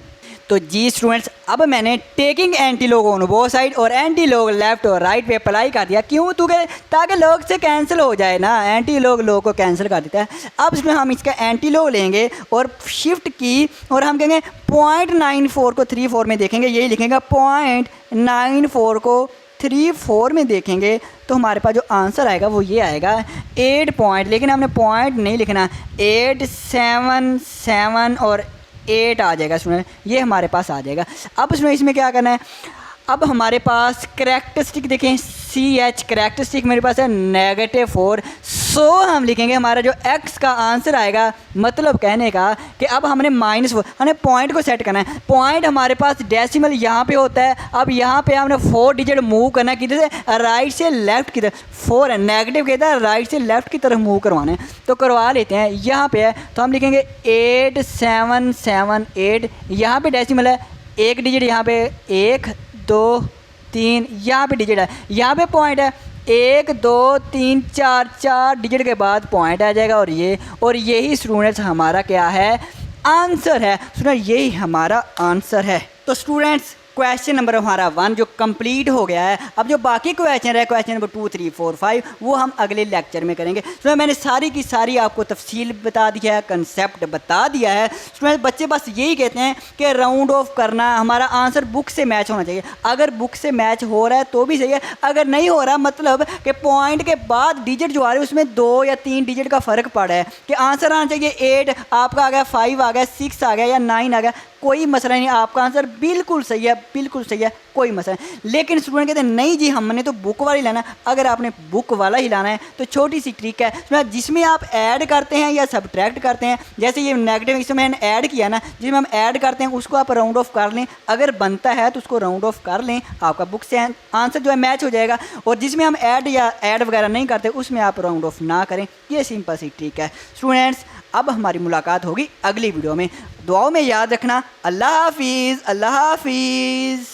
तो जी स्टूडेंट्स, अब मैंने taking anti log on both side और एंटी लॉग लेफ्ट और राइट पे अप्लाई कर दिया। क्यों? तो ताकि लॉग से कैंसिल हो जाए ना, एंटी लॉग को कैंसिल कर देता है। अब इसमें हम इसका एंटी लॉग लेंगे और शिफ्ट की और हम कहेंगे 0.94 को 34 में देखेंगे, यही लिखेंगे 0.94 को 34 में देखेंगे तो हमारे पास जो आंसर आएगा वो ये आएगा 8 पॉइंट, लेकिन हमने पॉइंट नहीं लिखना, 877 और 8 आ जाएगा स्टूडेंट, ये हमारे पास आ जाएगा। अब इसमें क्या करना है, अब हमारे पास करैक्टरिस्टिक देखें, CH करैक्टरिस्टिक मेरे पास है -4, सो हम लिखेंगे हमारा जो x का आंसर आएगा, मतलब कहने का कि अब हमने -4 हमने पॉइंट को सेट करना है। पॉइंट हमारे पास डेसिमल यहाँ पे होता है। अब यहाँ पे हमने 4 डिजिट मूव करना है, किधर से, राइट से लेफ्ट की तरफ। 4 है, नेगेटिव कहता है राइट से लेफ्ट की तरफ मूव करवाना है, तो करवा लेते हैं। यहाँ पे है तो हम लिखेंगे 8778, यहाँ पे डेसिमल है, एक डिजिट यहाँ पे 1 2 3, यहाँ पे डिजिट है, यहाँ पे पॉइंट है 1 2 3 4 डिजिट के बाद पॉइंट आ जाएगा। और यही स्टूडेंट्स हमारा क्या है, आंसर है। स्टूडेंट यही हमारा आंसर है। तो स्टूडेंट्स क्वेश्चन नंबर हमारा 1 जो कंप्लीट हो गया है। अब जो बाकी क्वेश्चन है, क्वेश्चन नंबर 2 3 4 5, वो हम अगले लेक्चर में करेंगे। स्टूडेंट मैंने सारी की सारी आपको तफसील बता दिया है, कंसेप्ट बता दिया है। स्टूडेंट बच्चे बस यही कहते हैं कि राउंड ऑफ करना, हमारा आंसर बुक से मैच होना चाहिए। अगर बुक से मैच हो रहा है तो भी सही है, अगर नहीं हो रहा मतलब कि पॉइंट के बाद डिजिट जो आ रहे हैं उसमें 2 या 3 डिजिट का फ़र्क पड़ा है कि आंसर आना चाहिए 8, आपका आ गया 5 आ गया, 6 आ गया या 9 आ गया, कोई मसला नहीं, आपका आंसर बिल्कुल सही है, बिल्कुल सही है, कोई मसला नहीं। लेकिन स्टूडेंट कहते हैं नहीं जी हमने तो बुक वाला ही लाना है। अगर आपने बुक वाला ही लाना है तो छोटी सी ट्रिक है, जिसमें आप ऐड करते हैं या सब्ट्रैक्ट करते हैं, जैसे ये नेगेटिव इसमें मैंने ऐड किया ना, जिसमें हम ऐड करते हैं उसको आप राउंड ऑफ कर लें, अगर बनता है तो उसको राउंड ऑफ कर लें, आपका बुक से आंसर जो है मैच हो जाएगा। और जिसमें हम ऐड वगैरह नहीं करते उसमें आप राउंड ऑफ ना करें, ये सिंपल सी ट्रिक है। स्टूडेंट्स अब हमारी मुलाकात होगी अगली वीडियो में, दुआओं में याद रखना। अल्लाह हाफिज़, अल्लाह हाफिज़।